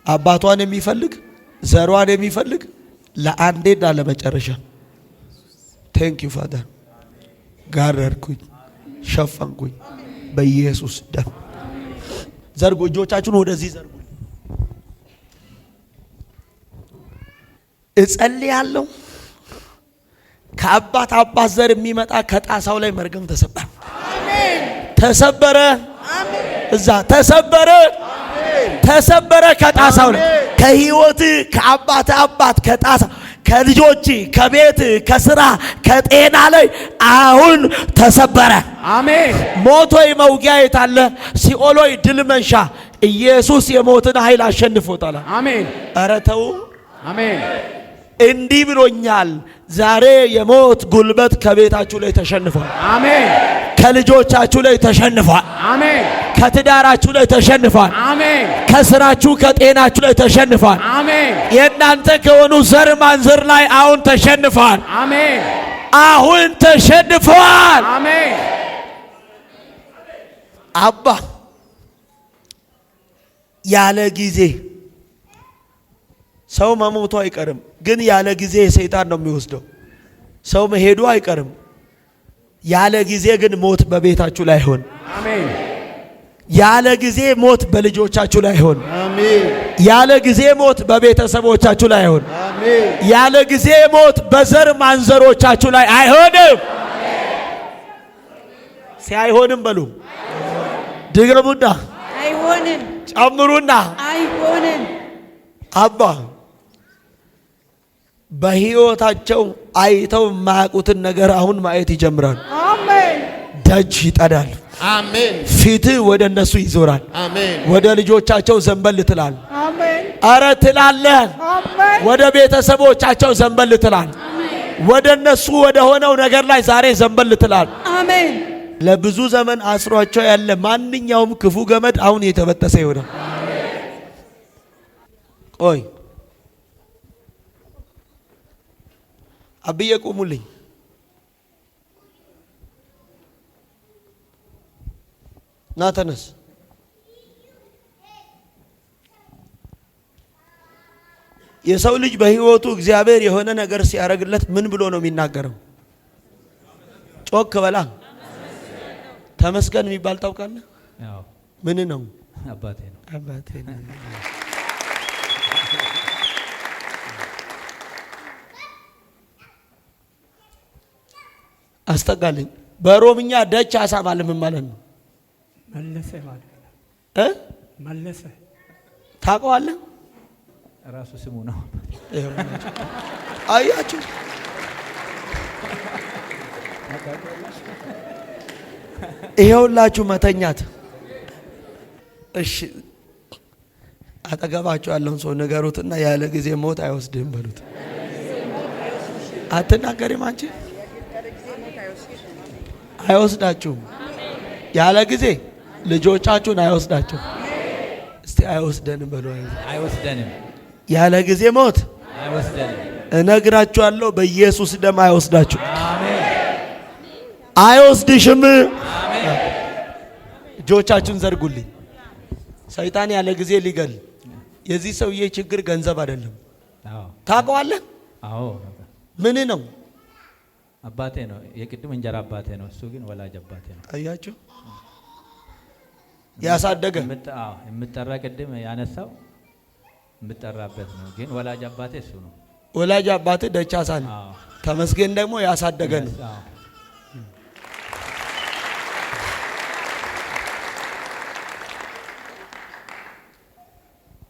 አባቷን የሚፈልግ ዘሯን የሚፈልግ ለአንዴና ለመጨረሻ ቴንክ ዩ ፋደር። ጋረድኩኝ፣ ሸፈንኩኝ በኢየሱስ ደም። ዘርጉ እጆቻችሁን ወደዚህ ዘርጉ። እጸልያለሁ ከአባት አባት ዘር የሚመጣ ከጣሳው ላይ መርገም ተሰበረ። አሜን። ተሰበረ። አሜን። እዛ ተሰበረ። አሜን። ተሰበረ። ከጣሳው ላይ ከህይወት ከአባት አባት ከጣሳ ከልጆች ከቤት ከስራ ከጤና ላይ አሁን ተሰበረ። አሜን። ሞቶይ መውጊያ የታለ? ሲኦሎይ ድል መንሻ ኢየሱስ የሞትን ኃይል አሸንፎታል። አሜን። ኧረ ተው። አሜን። እንዲህ ብሎኛል። ዛሬ የሞት ጉልበት ከቤታችሁ ላይ ተሸንፏል። አሜን። ከልጆቻችሁ ላይ ተሸንፏል። አሜን። ከትዳራችሁ ላይ ተሸንፏል። አሜን። ከስራችሁ ከጤናችሁ ላይ ተሸንፏል። አሜን። የእናንተ ከሆኑ ዘር ማንዘር ላይ አሁን ተሸንፏል። አሜን። አሁን ተሸንፏል። አሜን። አባ ያለ ጊዜ ሰው መሞቱ አይቀርም፣ ግን ያለ ጊዜ ሰይጣን ነው የሚወስደው። ሰው መሄዱ አይቀርም፣ ያለ ጊዜ ግን ሞት በቤታችሁ ላይ ሆን። አሜን። ያለ ጊዜ ሞት በልጆቻችሁ ላይ ሆን። አሜን። ያለ ጊዜ ሞት በቤተሰቦቻችሁ ላይ ሆን። አሜን። ያለ ጊዜ ሞት በዘር ማንዘሮቻችሁ ላይ አይሆንም። ሲያይሆንም በሉ ድገሙና አይሆንም፣ ጨምሩና አይሆንም። አባ በሕይወታቸው አይተው የማያውቁትን ነገር አሁን ማየት ይጀምራሉ። አሜን። ደጅ ይጠዳል። አሜን። ፊት ወደ እነሱ ይዞራል። አሜን። ወደ ልጆቻቸው ዘንበል ትላል። አሜን። አረ ትላለህ። አሜን። ወደ ቤተሰቦቻቸው ዘንበል ትላል። ወደ እነሱ ወደ ሆነው ነገር ላይ ዛሬ ዘንበል ትላል። አሜን። ለብዙ ዘመን አስሯቸው ያለ ማንኛውም ክፉ ገመድ አሁን የተበጠሰ ይሆናል። ቆይ አብዬ ቁሙልኝ። ና ተነስ። የሰው ልጅ በህይወቱ እግዚአብሔር የሆነ ነገር ሲያደርግለት ምን ብሎ ነው የሚናገረው? ጮክ በላ። ተመስገን የሚባል ታውቃለህ? ምን ነው? አባቴ ነው። አባቴ ነው። አስተጋልኝ። በሮምኛ ደች አሳ ማለት ምን ማለት ነው? መለሰ ማለት መለሰ ታውቀዋለህ? ራሱ ስሙ ነው። አያችሁ? ይሄውላችሁ መተኛት። እሺ አጠገባችሁ ያለውን ሰው ንገሩትና ያለ ጊዜ ሞት አይወስድህም በሉት። አትናገሪም አንቺ? አይወስዳችሁም። ያለ ጊዜ ልጆቻችሁን አይወስዳችሁም። እስቲ አይወስደንም በሉ። አይወስደንም። ያለ ጊዜ ሞት አይወስደንም። እነግራችኋለሁ፣ በኢየሱስ ደም አይወስዳችሁ። አሜን። አይወስድሽም። እጆቻችሁን ዘርጉልኝ። ሰይጣን ያለ ጊዜ ሊገል። የዚህ ሰውዬ ችግር ገንዘብ አይደለም። አዎ። ታውቀዋለህ? አዎ። ምን ነው? አባቴ ነው። የቅድም እንጀራ አባቴ ነው። እሱ ግን ወላጅ አባቴ ነው። አያችሁ? ያሳደገ የምጠራ ቅድም ያነሳው የምጠራበት ነው። ግን ወላጅ አባቴ እሱ ነው። ወላጅ አባቴ ደቻሳ ነው። ተመስገን ደግሞ ያሳደገ ነው።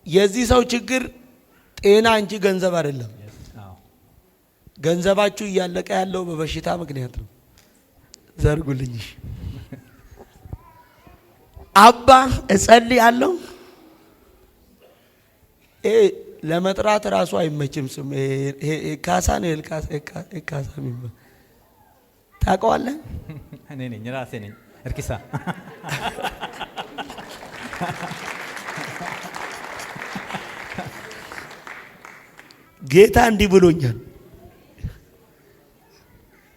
የዚህ ሰው ችግር ጤና እንጂ ገንዘብ አይደለም። ገንዘባችሁ እያለቀ ያለው በበሽታ ምክንያት ነው። ዘርጉልኝ። አባ እጸልያለሁ። ለመጥራት ራሱ አይመችም ስም። ካሳ ነው። ካሳ የሚባል ታውቀዋለህ? እኔ ነኝ፣ ራሴ ነኝ። እርኪሳ ጌታ እንዲህ ብሎኛል፣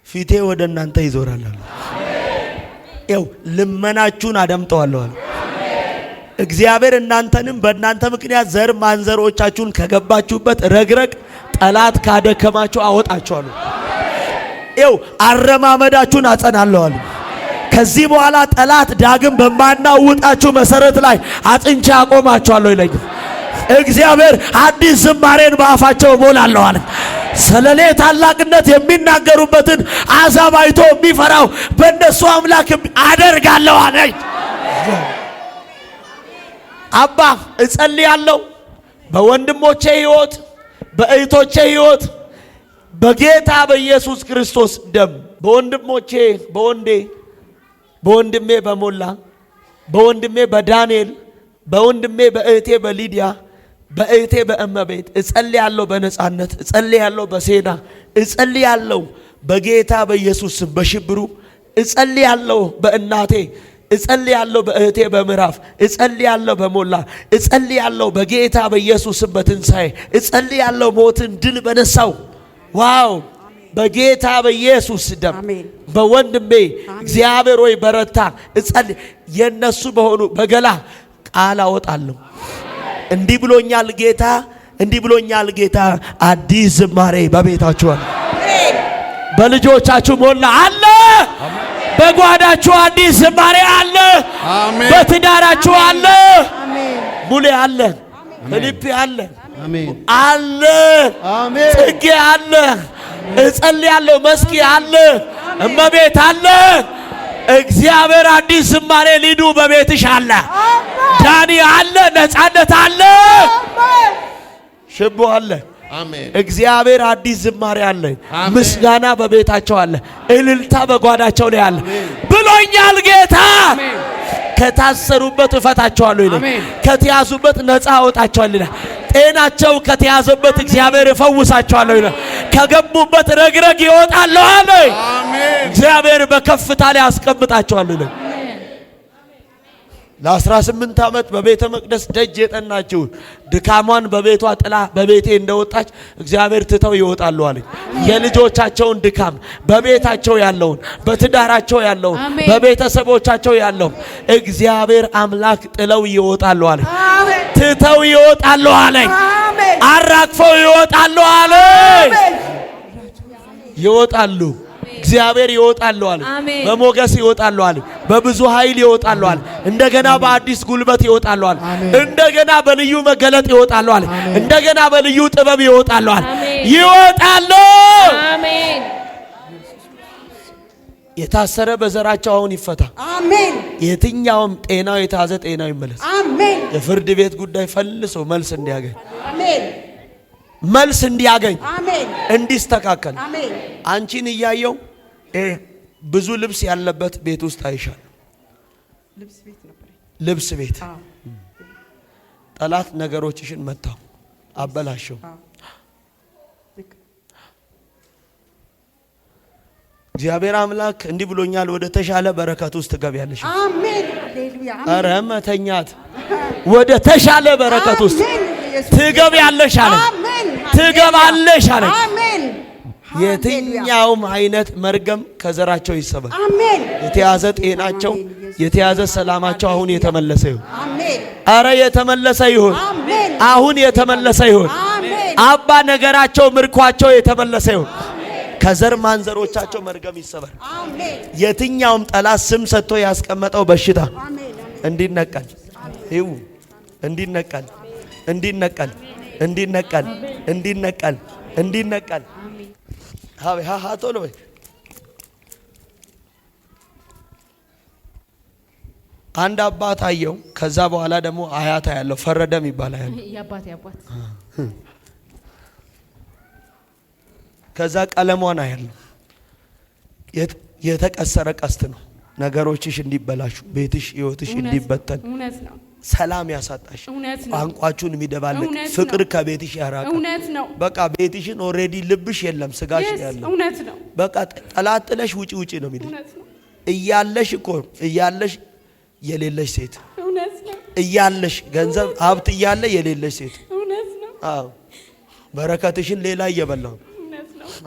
ፊቴ ወደ እናንተ ይዞራል አለ። ያው ልመናችሁን አደምጠዋለሁ አለ። እግዚአብሔር እናንተንም በእናንተ ምክንያት ዘር ማንዘሮቻችሁን ከገባችሁበት ረግረግ ጠላት ካደከማችሁ አወጣችኋለሁ። ያው አረማመዳችሁን አጸናለሁ አለ። ከዚህ በኋላ ጠላት ዳግም በማናውጣችሁ መሰረት ላይ አጥንቻ አቆማችኋለሁ ይለኛል እግዚአብሔር። አዲስ ዝማሬን በአፋቸው ሞላለሁ አለ። ስለኔ ታላቅነት የሚናገሩበትን አሕዛብ አይቶ የሚፈራው በእነሱ አምላክ አደርጋለሁ አለ። አባ እጸልያለሁ በወንድሞቼ ሕይወት፣ በእህቶቼ ሕይወት በጌታ በኢየሱስ ክርስቶስ ደም በወንድሞቼ በወንድሜ በሞላ በወንድሜ በዳንኤል በወንድሜ በእህቴ በሊዲያ በእህቴ በእመቤት እጸልያለሁ። በነጻነት እጸልያለሁ። በሴና እጸልያለሁ። በጌታ በኢየሱስ ስም በሽብሩ እጸልያለሁ በእናቴ፣ እጸልያለሁ በእህቴ በምዕራፍ፣ እጸልያለሁ በሞላ፣ እጸልያለሁ በጌታ በኢየሱስም በትንሣኤ፣ እጸልያለሁ ሞትን ድል በነሳው ዋው በጌታ በኢየሱስ ደም በወንድሜ እግዚአብሔር ወይ በረታ እጸልይ የነሱ በሆኑ በገላ ቃል አወጣለሁ። እንዲህ ብሎኛል ጌታ፣ እንዲህ ብሎኛል ጌታ። አዲስ ዝማሬ በቤታችሁ አለ፣ በልጆቻችሁ ሞላ አለ፣ በጓዳችሁ አዲስ ዝማሬ አለ፣ በትዳራችሁ አለ፣ ሙሌ አለ፣ ፊሊፕ አለ፣ አለ፣ ጽጌ አለ፣ እጸልያለሁ መስኪ አለ፣ እመቤት አለ። እግዚአብሔር አዲስ ዝማሬ ሊዱ በቤትሽ አለ፣ ዳኒ አለ፣ ነፃነት አለ፣ ሽቦ አለ። እግዚአብሔር አዲስ ዝማሬ አለ፣ ምስጋና በቤታቸው አለ፣ እልልታ በጓዳቸው ላይ አለ ብሎኛል ጌታ። ከታሰሩበት እፈታቸዋለሁ ይላል፣ ከተያዙበት ነፃ አወጣቸዋለሁ ይላል። ጤናቸው ከተያዘበት እግዚአብሔር እፈውሳቸዋለሁ ይላል። ከገቡበት ረግረግ ይወጣሉ አለ። እግዚአብሔር በከፍታ ላይ አስቀምጣቸዋለሁ ይላል። ለ18 ዓመት በቤተ መቅደስ ደጅ የጠናችው ድካሟን በቤቷ ጥላ በቤቴ እንደወጣች እግዚአብሔር ትተው ይወጣሉ አለኝ። የልጆቻቸውን ድካም በቤታቸው ያለውን በትዳራቸው ያለውን በቤተሰቦቻቸው ያለውን እግዚአብሔር አምላክ ጥለው ይወጣሉ አለኝ። ትተው ይወጣሉ አለኝ። አራግፈው ይወጣሉ አለኝ። ይወጣሉ እግዚአብሔር ይወጣሉ አለ። በሞገስ ይወጣሉ አለ። በብዙ ኃይል ይወጣሉ አለ። እንደገና በአዲስ ጉልበት ይወጣሉ አለ። እንደገና በልዩ መገለጥ ይወጣሉ አለ። እንደገና በልዩ ጥበብ ይወጣሉ አለ። ይወጣሉ። አሜን። የታሰረ በዘራቸው አሁን ይፈታ። አሜን። የትኛውም ጤናው የተያዘ ጤናው ይመለስ። አሜን። የፍርድ ቤት ጉዳይ ፈልሶ መልስ እንዲያገኝ። አሜን። መልስ እንዲያገኝ። አሜን። እንዲስተካከል። አሜን። አንቺን እያየው ብዙ ልብስ ያለበት ቤት ውስጥ አይሻል። ልብስ ቤት ጠላት ነገሮችሽን መታው፣ አበላሸው። እግዚአብሔር አምላክ እንዲህ ብሎኛል፣ ወደ ተሻለ በረከት ውስጥ ትገቢያለሽ። አሜን። ሃሌሉያ። አረ መተኛት ወደ ተሻለ በረከት ውስጥ ትገቢያለሽ አለ። ትገባለሽ አለ። አሜን። የትኛውም አይነት መርገም ከዘራቸው ይሰበር። አሜን። የተያዘ ጤናቸው፣ የተያዘ ሰላማቸው አሁን የተመለሰ ይሁን። አሜን። አረ የተመለሰ ይሁን። አሜን። አሁን የተመለሰ ይሁን። አሜን። አባ ነገራቸው፣ ምርኳቸው የተመለሰ ይሁን። ከዘር ማንዘሮቻቸው መርገም ይሰበር። አሜን። የትኛውም ጠላት ስም ሰጥቶ ያስቀመጠው በሽታ እንዲነቀል ይሁን። እንዲነቀል እንዲነቀል እንዲነቀል እንዲነቀል እንዲነቀል። ሃ ቶሎ በይ። አንድ አባት አየው። ከዛ በኋላ ደግሞ አያት ያለው ፈረደም ይባላል። ያባት ያባት ከዛ ቀለሟን አያለው። የተቀሰረ ቀስት ነው። ነገሮችሽ እንዲበላሹ፣ ቤትሽ ህይወትሽ እንዲበተን፣ ሰላም ያሳጣሽ፣ ቋንቋችሁን የሚደባልቅ ፍቅር ከቤትሽ ያራቀ። በቃ ቤትሽን ኦሬዲ ልብሽ የለም ስጋሽ ያለው። በቃ ጠላት ጥለሽ ውጪ ውጪ ነው የሚል እያለሽ እኮ እያለሽ የሌለሽ ሴት እያለሽ ገንዘብ ሀብት እያለ የሌለሽ ሴት። አዎ በረከትሽን ሌላ እየበላው።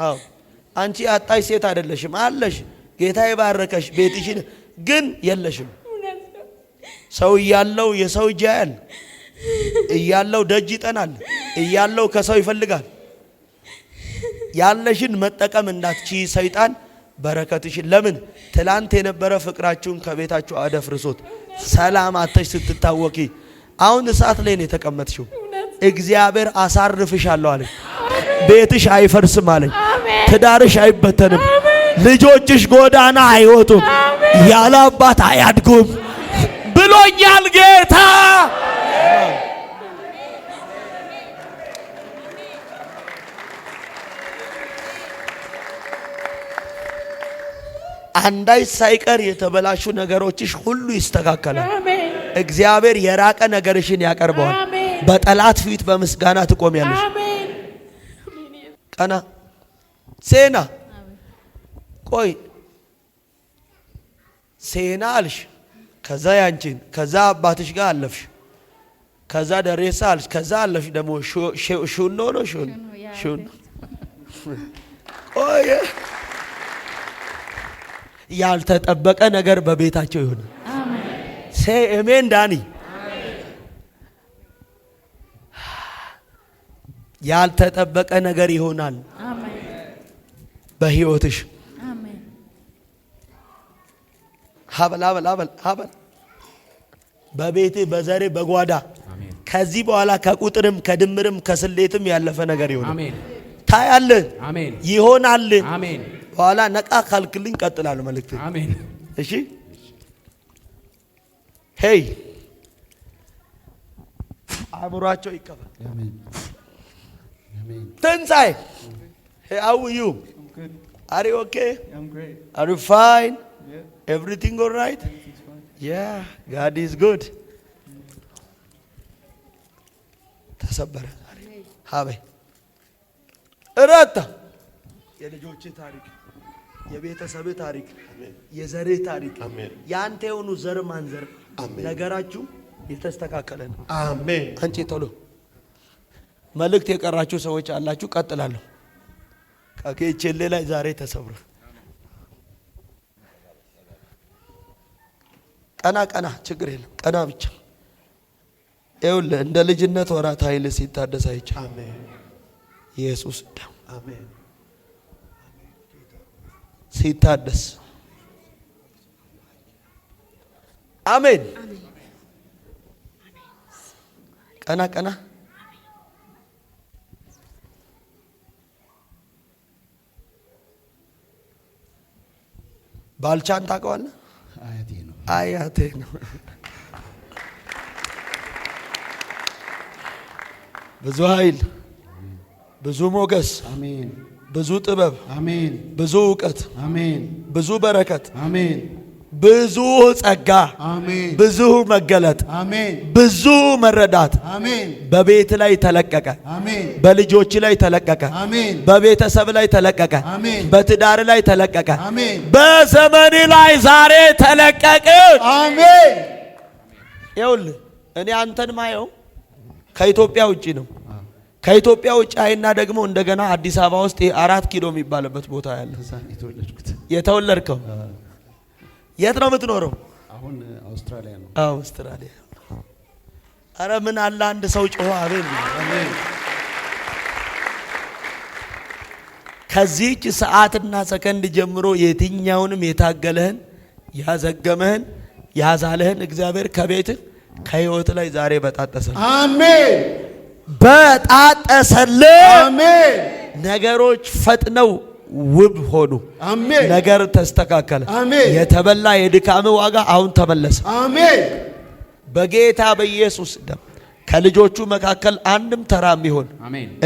አዎ አንቺ አጣሽ ሴት አይደለሽም፣ አለሽ። ጌታ ይባረከሽ። ቤትሽን ግን የለሽም። ሰው እያለው የሰው እጅ ያያል፣ እያለው ደጅ ይጠናል፣ እያለው ከሰው ይፈልጋል። ያለሽን መጠቀም እንዳትቺ ሰይጣን በረከትሽን ለምን ትላንት የነበረ ፍቅራችሁን ከቤታችሁ አደፍርሶት ሰላም አተሽ ስትታወቂ አሁን እሳት ላይ ነው የተቀመጥሽው። እግዚአብሔር አሳርፍሻለሁ አለኝ። ቤትሽ አይፈርስም አለኝ። ትዳርሽ አይበተንም። ልጆችሽ ጎዳና አይወጡም። ያለ አባት አያድጉም ብሎኛል ጌታ። አንዳች ሳይቀር የተበላሹ ነገሮችሽ ሁሉ ይስተካከላል። እግዚአብሔር የራቀ ነገርሽን ያቀርበዋል። በጠላት ፊት በምስጋና ትቆሚያለሽ። ቀና ሴና ቆይ ሴና አልሽ፣ ከዛ ያንቺን፣ ከዛ አባትሽ ጋር አለፍሽ፣ ከዛ ደሬሳ አልሽ፣ ከዛ አለፍሽ ደግሞ ሹኖ ነው ሹን ቆየ። ያልተጠበቀ ነገር በቤታቸው ይሁን። አሜን ዳኒ። ያልተጠበቀ ነገር ይሆናል በህይወትሽ። ሀበል በቤት በዘሬ በጓዳ ከዚህ በኋላ ከቁጥርም ከድምርም ከስሌትም ያለፈ ነገር ይሆናል። ታያለ ይሆናል። በኋላ ነቃ ካልክልኝ ቀጥላለሁ መልእክት። እሺ ሄይ አእምሯቸው ይከፈል። ትንሣኤ how are you? Are you okay? I'm great. Are you fine? Yeah. Everything all right? Yeah, God is good. ተሰበረ ዛሬ ሀበ እረታ የልጆች ታሪክ፣ የቤተሰብ ታሪክ፣ የዘሬ ታሪክ፣ ያንተ የሆኑ ዘር ማንዘር ነገራችሁ የተስተካከለ ነው። አሜን። አንቺ ቶሎ መልእክት የቀራችሁ ሰዎች አላችሁ። ቀጥላለሁ። ከኬቼሌ ላይ ዛሬ ተሰብረ ቀና ቀና፣ ችግር የለም ቀና ብቻ። ይኸውልህ እንደ ልጅነት ወራት ኃይል ሲታደስ አይቻ። አሜን። ኢየሱስ ደም አሜን ሲታደስ አሜን። ቀና ቀና ባልቻን ታውቀዋለህ? አያቴ ነው። ብዙ ኃይል፣ ብዙ ሞገስ፣ አሜን። ብዙ ጥበብ፣ አሜን። ብዙ ዕውቀት፣ አሜን። ብዙ በረከት፣ አሜን። ብዙ ጸጋ፣ አሜን። ብዙ መገለጥ፣ አሜን። ብዙ መረዳት፣ አሜን። በቤት ላይ ተለቀቀ፣ አሜን። በልጆች ላይ ተለቀቀ፣ አሜን። በቤተሰብ ላይ ተለቀቀ፣ አሜን። በትዳር ላይ ተለቀቀ፣ አሜን። በዘመን ላይ ዛሬ ተለቀቀ፣ አሜን። ይኸውልህ እኔ አንተን ማየው ከኢትዮጵያ ውጪ ነው። ከኢትዮጵያ ውጪ አይና ደግሞ እንደገና አዲስ አበባ ውስጥ 4 ኪሎ የሚባልበት ቦታ ያለ የተወለድከው የት ነው የምትኖረው? አሁን አውስትራሊያ ነው። አውስትራሊያ። አረ ምን አለ አንድ ሰው ጮኸ አሜን። አሜን። ከዚህች ሰዓትና ሰከንድ ጀምሮ የትኛውንም የታገለህን ያዘገመህን ያዛለህን እግዚአብሔር ከቤትህ ከህይወት ላይ ዛሬ በጣጠሰ። አሜን። በጣጠሰልህ። አሜን። ነገሮች ፈጥነው ውብ ሆኑ። አሜን። ነገር ተስተካከለ። አሜን። የተበላ የድካም ዋጋ አሁን ተመለሰ። አሜን። በጌታ በኢየሱስ ደም ከልጆቹ መካከል አንድም ተራ የሚሆን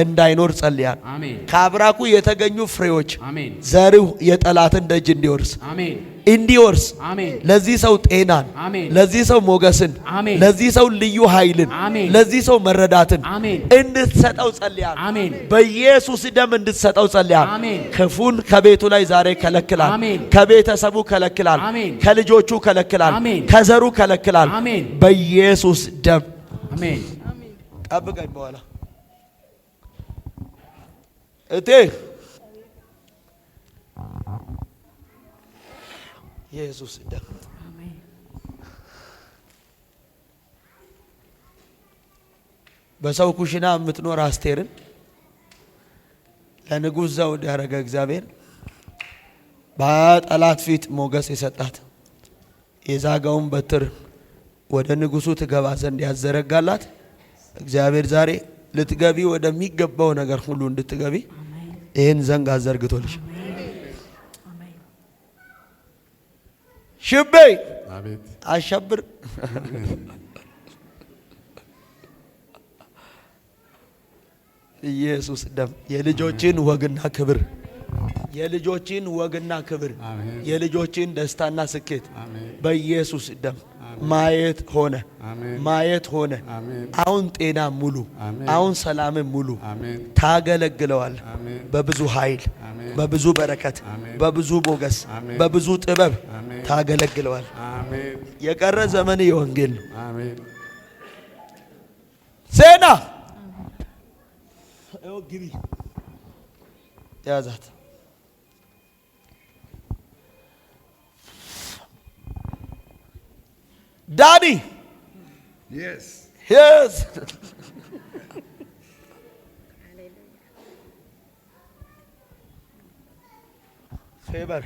እንዳይኖር ጸልያል። ከአብራኩ የተገኙ ፍሬዎች ዘርው የጠላትን ደጅ እንዲወርስ ለዚህ ሰው ጤናን፣ ለዚህ ሰው ሞገስን፣ ለዚህ ሰው ልዩ ኃይልን፣ ለዚህ ሰው መረዳትን እንድትሰጠው ጸልያል። በኢየሱስ ደም እንድትሰጠው ጸልያል። ክፉን ከቤቱ ላይ ዛሬ ከለክላል። ከቤተሰቡ ከለክላል። ከልጆቹ ከለክላል። ከዘሩ ከለክላል። በኢየሱስ ደም አሜን። ጠብቀኝ በኋላ እቴ ኢየሱስ ደም አሜን። በሰው ኩሽና የምትኖር አስቴርን ለንጉሥ ዘውድ ያደረገ እግዚአብሔር በጠላት ፊት ሞገስ የሰጣት የዛጋውን በትር ወደ ንጉሱ ትገባ ዘንድ ያዘረጋላት እግዚአብሔር ዛሬ ልትገቢ ወደሚገባው ነገር ሁሉ እንድትገቢ ይህን ዘንግ አዘርግቶልሽ። ሽቤ አሸብር ኢየሱስ ደም የልጆችን ወግና ክብር የልጆችን ወግና ክብር የልጆችን ደስታና ስኬት በኢየሱስ ደም ማየት ሆነ ማየት ሆነ። አሁን ጤና ሙሉ፣ አሁን ሰላም ሙሉ ታገለግለዋል። በብዙ ኃይል፣ በብዙ በረከት፣ በብዙ ሞገስ፣ በብዙ ጥበብ ታገለግለዋል። አሜን የቀረ ዘመን የወንጌል ነው። አሜን ዜና ግቢ ያዛት ዳኒ yes yes favor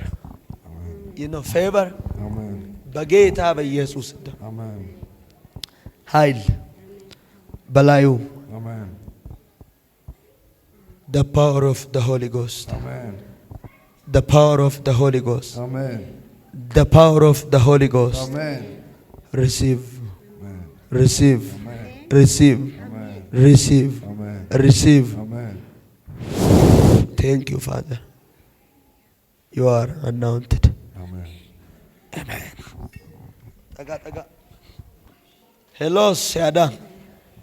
you know favor amen በጌታ በኢየሱስ ደም amen ኃይል በላዩ amen the power of the Holy Ghost amen the power of the Holy Ghost amen the power of the Holy Ghost amen receive amen receive amen receive amen receive amen receive amen thank you Father you are anointed amen amen ጠጋ ሄሎ ሲያዳ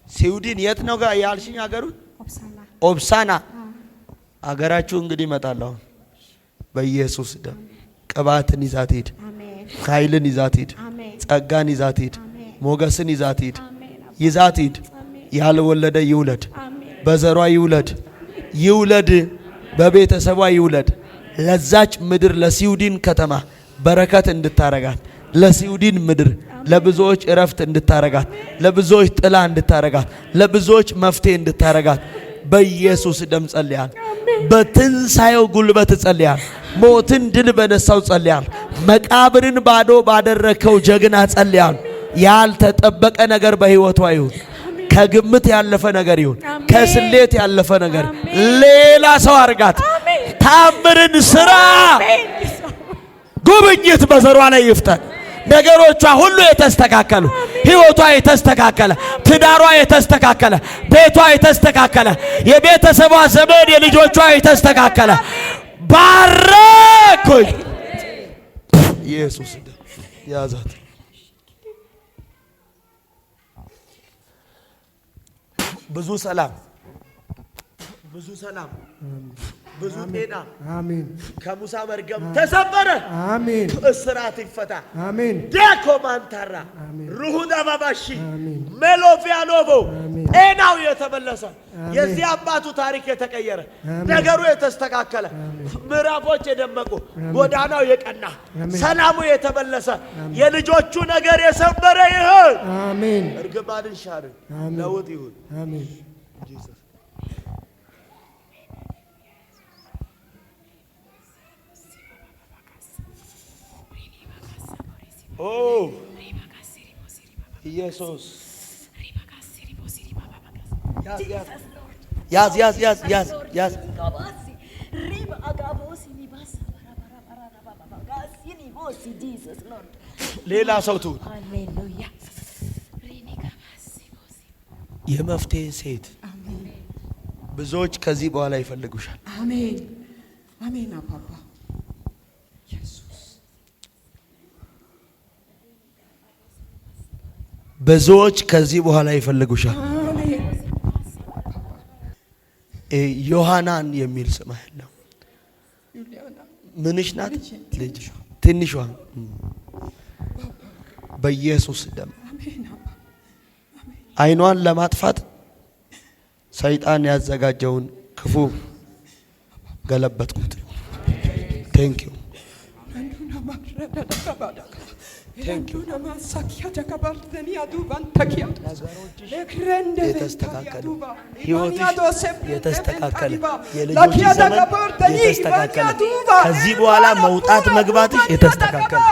ስዊድን የት ነው ጋር ያልሽኝ አገሩን ኦብሳና አገራችሁ እንግዲህ እመጣለሁ በኢየሱስ ደም ቅባትን ይዛት ሂድ ኃይልን ይዛት ሂድ ጸጋን ይዛት ሂድ ሞገስን ይዛት ሂድ ይዛት ሂድ ያልወለደ ይውለድ በዘሯ ይውለድ ይውለድ በቤተሰቧ ይውለድ ለዛች ምድር ለስዊድን ከተማ በረከት እንድታረጋት ለስዊድን ምድር ለብዙዎች እረፍት እንድታረጋት ለብዙዎች ጥላ እንድታረጋት ለብዙዎች መፍትሄ እንድታረጋት በኢየሱስ ደም ጸልያል። በትንሳኤው ጉልበት ጸልያል። ሞትን ድል በነሳው ጸልያል። መቃብርን ባዶ ባደረከው ጀግና ጸልያል። ያልተጠበቀ ነገር በህይወቷ ይሁን። ከግምት ያለፈ ነገር ይሁን። ከስሌት ያለፈ ነገር ሌላ ሰው አርጋት። ታምርን ስራ ጉብኝት በዘሯ ላይ ይፍጠን። ነገሮቿ ሁሉ የተስተካከሉ፣ ህይወቷ የተስተካከለ፣ ትዳሯ የተስተካከለ፣ ቤቷ የተስተካከለ፣ የቤተሰቧ ዘመን የልጆቿ የተስተካከለ ባረኩኝ። ኢየሱስ ያዛት። ብዙ ሰላም፣ ብዙ ሰላም፣ ብዙ ጤና። አሜን። ከሙሳ መርገም ተሰበረ። አሜን። እስራት ይፈታ። አሜን። ዴኮማንታራ ሩሁዳ ባባሺ ሜሎፊያኖቦ ጤናው የተመለሰ የዚህ አባቱ ታሪክ የተቀየረ ነገሩ የተስተካከለ ምዕራፎች የደመቁ ጎዳናው የቀና ሰላሙ የተመለሰ የልጆቹ ነገር የሰበረ ይሁን። አሜን። እርግማንን ሻር ለውጥ ይሁን። አሜን። ኦ ኢየሱስ ያዝ ያዝ ያዝ ያዝ ያዝ ሌላ ሰው ትሁን። የመፍትሄ ሴት ብዙዎች ከዚህ በኋላ ይፈልጉሻል። አሜን አሜን። አባባ ብዙዎች ከዚህ በኋላ ይፈልጉሻል። ዮሐናን የሚል ስም ያለው ምንሽ ናት? ልጅ ትንሿ በኢየሱስ ደም አይኗን ለማጥፋት ሰይጣን ያዘጋጀውን ክፉ ገለበጥኩት። ቴንክ ዩ የተስተካከለ ህይወትሽ የተስተካከለ የልጆች ዘመን የተስተካከለ ከዚህ በኋላ መውጣት መግባትሽ የተስተካከለ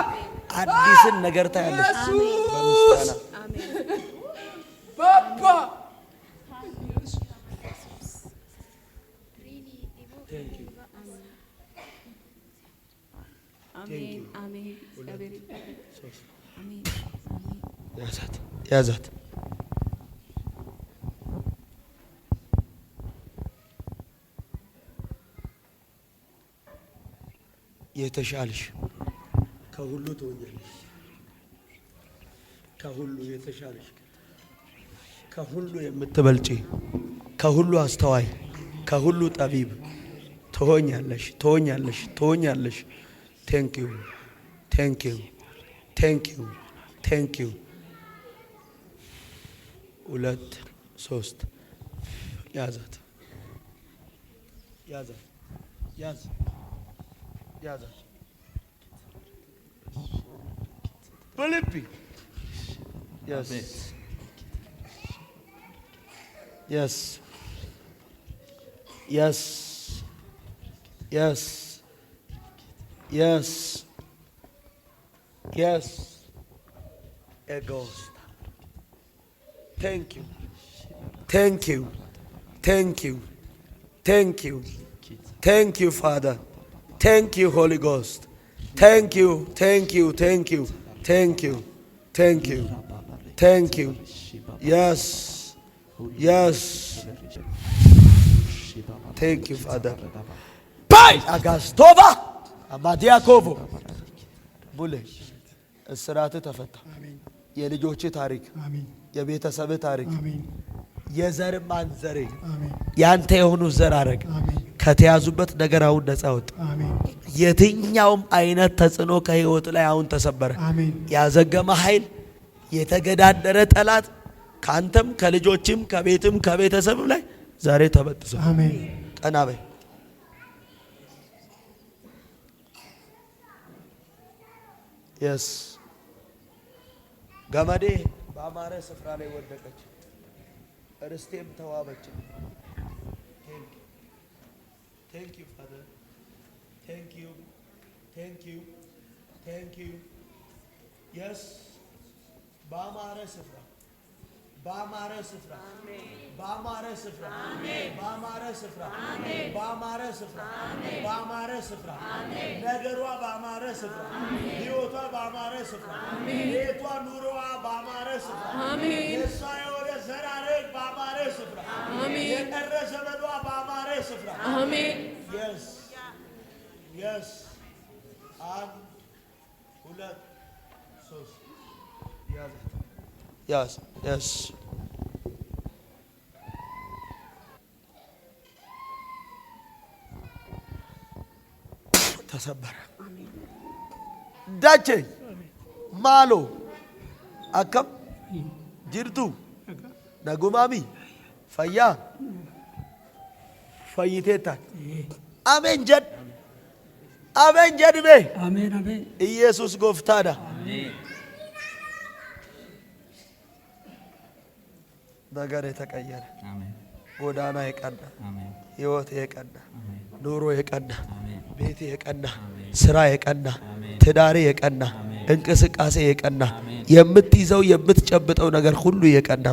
አዲስን ነገር ታያለሽ። በምስጋና ባባ አሜን አሜን። ያዛት ያዛት። የተሻልሽ ከሁሉ ትሆኛለሽ። ከሁሉ የተሻልሽ ከሁሉ የምትበልጪ ከሁሉ አስተዋይ ከሁሉ ጠቢብ ትሆኛለሽ ትሆኛለሽ ትሆኛለሽ። ቴንክ ዩ ቴንክ ዩ ቴንክ ዩ ቴንክ ዩ 2 3 ያዛት ያዛት ያዝ ያዛት በልቢ yes yes yes yes yes yes a ghost thank you thank you thank you thank you thank you Father thank you Holy Ghost thank you thank you thank you thank you thank you thank you yes yes thank you Father bye agastova amadiakovo ቡሌ እስራት ተፈታ የልጆች ታሪክ የቤተሰብ ታሪክ የዘር ማንዘሬ ያንተ የሆኑ ዘር አረግ ከተያዙበት ነገር አሁን ነፃ ወጣ የትኛውም አይነት ተጽዕኖ ከህይወት ላይ አሁን ተሰበረ ያዘገመ ኃይል የተገዳደረ ጠላት ካንተም ከልጆችም ከቤትም ከቤተሰብም ላይ ዛሬ ተበጥሶ አሜን ቀና በይ yes ገመዴ በአማረ ስፍራ ላይ ወደቀች ርስቴም ተዋበች thank you Father thank you thank you thank you yes በአማረ ስፍራ በአማረ ስፍራ በአማረ ስፍራ በአማረ ስፍራ በአማረ ስፍራ በአማረ ስፍራ ነገሯ በአማረ ስፍራ ህይወቷ በአማረ ስፍራ ቤቷ ኑሮዋ በአማረ ስፍራ የሷ የሆነ ዘራረግ በአማረ ስፍራ የቀረ ዘመዷ በአማረ ስፍራ yes yes 1 2 3 yes yes ተሰበረ ዳቼ ማሎ አከም ጅርቱ ነጉማሚ ፈያ ፈይቴታ አሜን ጀድ አሜን ጀድቤ አሜን አሜን ኢየሱስ ጎፍታዳ አሜን ነገር የተቀየረ አሜን ጎዳና የቀና አሜን ህይወት የቀና ኑሮ የቀና ቤት የቀና ስራ የቀና ትዳሬ የቀና እንቅስቃሴ የቀና የምትይዘው የምትጨብጠው ነገር ሁሉ የቀና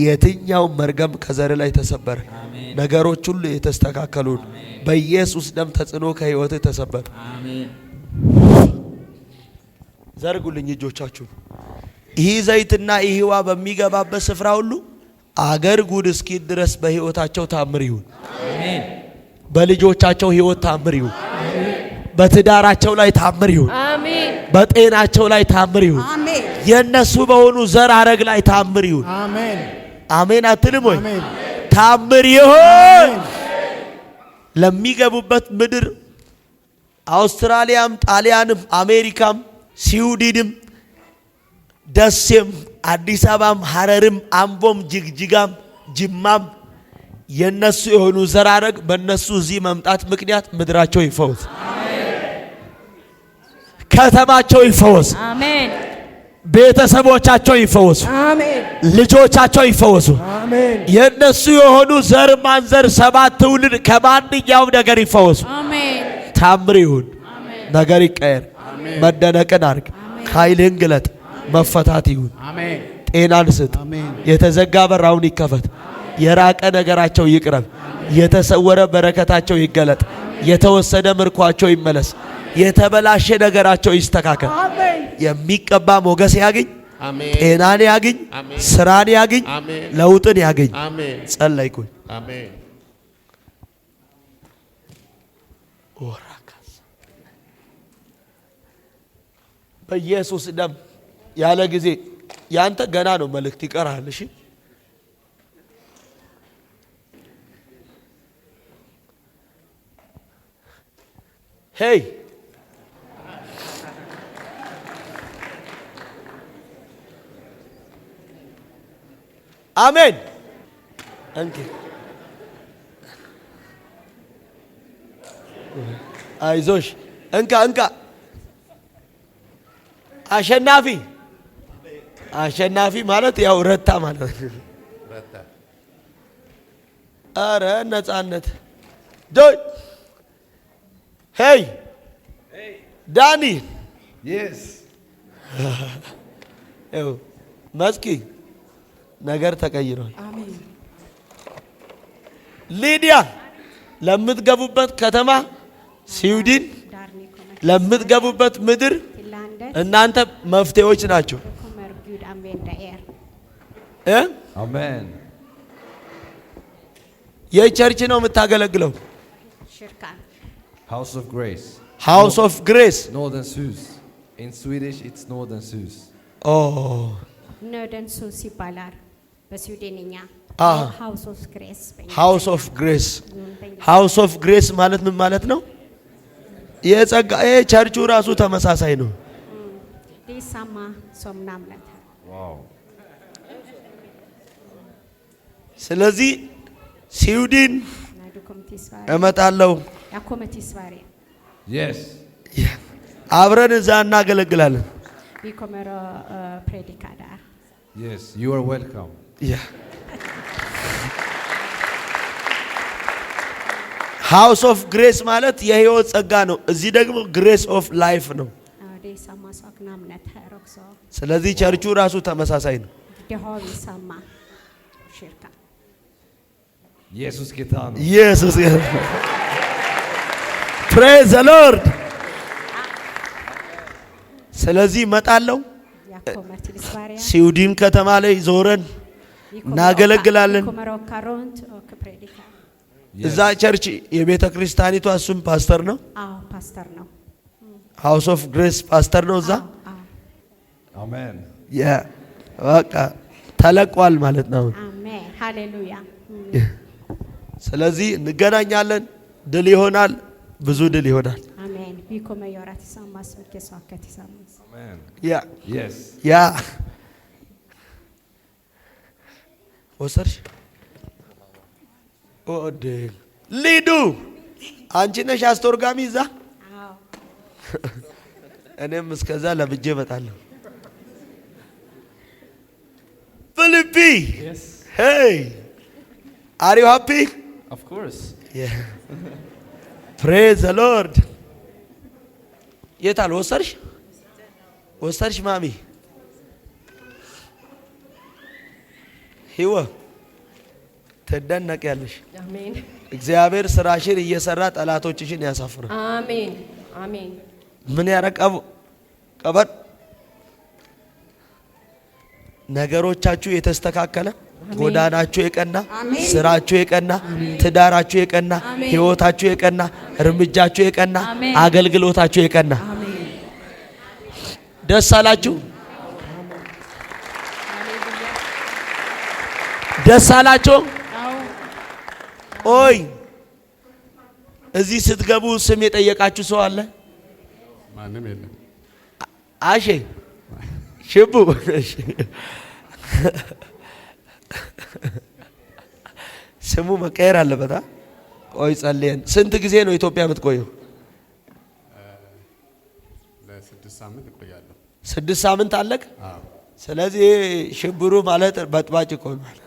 የትኛው መርገም ከዘር ላይ ተሰበረ ነገሮች ሁሉ የተስተካከሉ በኢየሱስ ደም ተጽኖ ከህይወት ተሰበረ አሜን ዘርጉልኝ እጆቻችሁ ይህ ዘይትና ይህ ውሃ በሚገባበት ስፍራ ሁሉ አገር ጉድ እስኪ ድረስ በህይወታቸው ታምር ይሁን አሜን በልጆቻቸው ህይወት ታምር ይሁን አሜን በትዳራቸው ላይ ታምር ይሁን አሜን በጤናቸው ላይ ታምር ይሁን አሜን የነሱ በሆኑ ዘር አረግ ላይ ታምር ይሁን አሜን አሜን አትልም ወይ አሜን ታምር ይሁን ለሚገቡበት ምድር አውስትራሊያም ጣሊያንም አሜሪካም ስዊድንም ደሴም አዲስ አበባም ሐረርም አምቦም ጅግጅጋም ጅማም የነሱ የሆኑ ዘራረግ በነሱ እዚህ መምጣት ምክንያት ምድራቸው ይፈወስ አሜን ከተማቸው ይፈወስ አሜን ቤተሰቦቻቸው ይፈወሱ አሜን ልጆቻቸው ይፈወሱ አሜን የነሱ የሆኑ ዘር ማንዘር 7 ትውልድ ከማንኛውም ነገር ይፈወሱ አሜን ታምር ይሁን አሜን ነገር ይቀየር አሜን መደነቅን አርግ ኃይልህን ግለጥ መፈታት ይሁን አሜን ጤናን ስጥ የተዘጋ በር አሁን ይከፈት የራቀ ነገራቸው ይቅረብ የተሰወረ በረከታቸው ይገለጥ የተወሰደ ምርኳቸው ይመለስ የተበላሸ ነገራቸው ይስተካከል አሜን የሚቀባ ሞገስ ያግኝ አሜን ጤናን ያግኝ ስራን ያግኝ ለውጥን ያግኝ አሜን ጸለይኩኝ አሜን ወራካስ በኢየሱስ ደም ያለ ጊዜ ያንተ ገና ነው መልእክት ይቀራል እሺ ሄይ አሜን። እንኪ አይዞሽ። እንካ አሸናፊ ማለት ያው ረታ ማለት ነው። አረ ነፃነት ዶይ ሄይ ዳኒ Yes. መስኪ ነገር ተቀይሯል። ሊዲያ ለምትገቡበት ከተማ ስዊድን ለምትገቡበት ምድር እናንተ መፍትሄዎች ናቸው። Amen. የቸርች ነው የምታገለግለው። House of Grace. ሃውስ ኦፍ ግሬስ Northern Sus. In Swedish, it's Northern Sus. ኦ ኖርደርን ሱስ ይባላል በስዊድንኛ። ሃውስ ኦፍ ግሬስ ሃውስ ኦፍ ግሬስ ሃውስ ኦፍ ግሬስ ማለት ምን ማለት ነው? የጸጋ ቸርቹ ራሱ ተመሳሳይ ነው። ዲሳማ ሶምናምነት Wow. ስለዚህ ስዊድን እመጣለሁ። ያኮመቲስቫሪ Yes. አብረን እዛ እናገለግላለን። ቢኮመሮ ፕሬዲካዳ Yes. You are welcome. ሃውስ ኦፍ ግሬስ ማለት የህይወት ጸጋ ነው። እዚህ ደግሞ ግሬስ ኦፍ ላይፍ ነው። ዲሳማ ሶክናምነት ሮክሶ ስለዚህ ቸርቹ ራሱ ተመሳሳይ ነው። ደሆቢ ሰማ ሽርካ Jesus ጌታ ነው። ኢየሱስ ፕሬዝ ዘ ሎርድ። ስለዚህ እመጣለሁ። ያኮመቲስቫሪ ስዊድን ከተማ ላይ ዞረን እናገለግላለን። ቢኮመሮ ካሮንት ኦክ ፕሬዲካ እዛ ቸርች የቤተ ክርስቲያኒቷ እሱም ፓስተር ነው። አዎ ፓስተር ነው። ሃውስ ኦፍ ግሬስ ፓስተር ነው እዛ። Amen. በቃ ተለቋል ማለት ነው። አሜን ሃሌሉያ። ስለዚህ እንገናኛለን። ድል ይሆናል፣ ብዙ ድል ይሆናል። አሜን ቢኮመ yorat samas kesoket samas Amen. ያ Yes. ያ ወሰርሽ ኦዴ ሊዱ አንቺ ነሽ አስተርጓሚ እዛ። አዎ እኔም እስከዛ ለብጄ እመጣለሁ። ፊሊፒ Yes. ሄይ አር ዩ ሃፒ? Of course. ፕሬዝ ዘ ሎርድ። የታል ወሰርሽ ማሚ ህይወ ትደነቂያለሽ። አሜን እግዚአብሔር ስራሽን እየሰራ ጠላቶችሽን ያሳፍራል። አሜን አሜን። ምን ያረቀቡ ቀበጥ ነገሮቻችሁ የተስተካከለ፣ ጎዳናችሁ የቀና፣ ስራችሁ የቀና፣ ትዳራችሁ የቀና፣ ህይወታችሁ የቀና፣ እርምጃችሁ የቀና፣ አገልግሎታችሁ የቀና። ደስ አላችሁ? ደስ አላችሁ? ኦይ እዚህ ስትገቡ ስም የጠየቃችሁ ሰው አለ? ማንም የለም። አሼ ሽቡ ስሙ መቀየር አለበት። ቆይ ጸልየን። ስንት ጊዜ ነው ኢትዮጵያ የምትቆየው? ለ6 ሳምንት እቆያለሁ። 6 ሳምንት አለቅ። ስለዚህ ሽብሩ ማለት በጥባጭ እኮ ማለት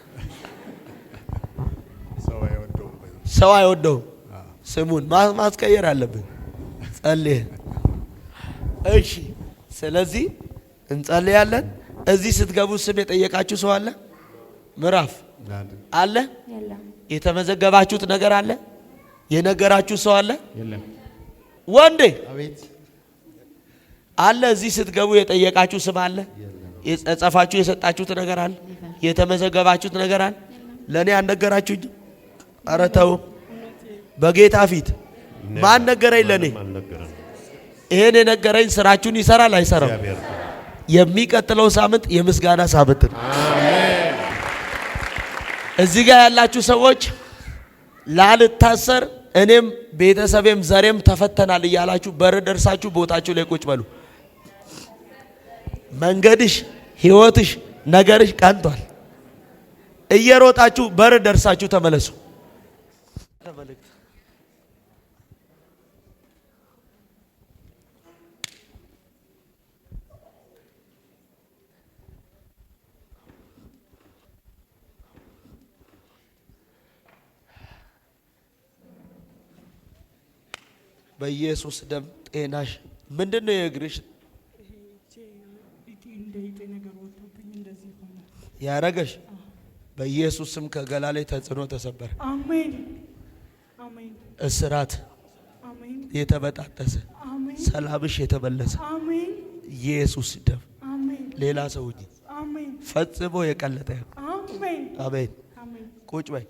ሰው አይወደውም። ስሙን ማስቀየር አለብን። ጸልየን። እሺ፣ ስለዚህ እንጸልያለን። እዚህ ስትገቡ ስም የጠየቃችሁ ሰው አለ? ምዕራፍ አለ? የተመዘገባችሁት ነገር አለ? የነገራችሁ ሰው አለ? ወንዴ አለ? እዚህ ስትገቡ የጠየቃችሁ ስም አለ? የጸፋችሁ የሰጣችሁት ነገር አለ? የተመዘገባችሁት ነገር አለ? ለኔ አልነገራችሁኝ? ኧረ ተው በጌታ ፊት ማን ነገረኝ? ለኔ ይሄን የነገረኝ ስራችሁን ይሰራል አይሰራም? የሚቀጥለው ሳምንት የምስጋና ሳምንት ነው። እዚህ ጋር ያላችሁ ሰዎች ላልታሰር እኔም ቤተሰቤም ዘሬም ተፈተናል እያላችሁ በር ደርሳችሁ ቦታችሁ ላይ ቁጭ በሉ። መንገድሽ፣ ህይወትሽ፣ ነገርሽ ቀንቷል። እየሮጣችሁ በር ደርሳችሁ ተመለሱ። በኢየሱስ ደም ጤናሽ ምንድነው? የእግርሽ ያረገሽ በኢየሱስ ስም ከገላ ላይ ተጽዕኖ ተሰበረ። አሜን አሜን። እስራት አሜን። የተበጣጠሰ አሜን። ሰላምሽ የተበለሰ አሜን። ኢየሱስ ደም አሜን። ሌላ ሰው አሜን። ፈጽሞ የቀለጠ አሜን። አሜን። አሜን። ቁጭ በይ።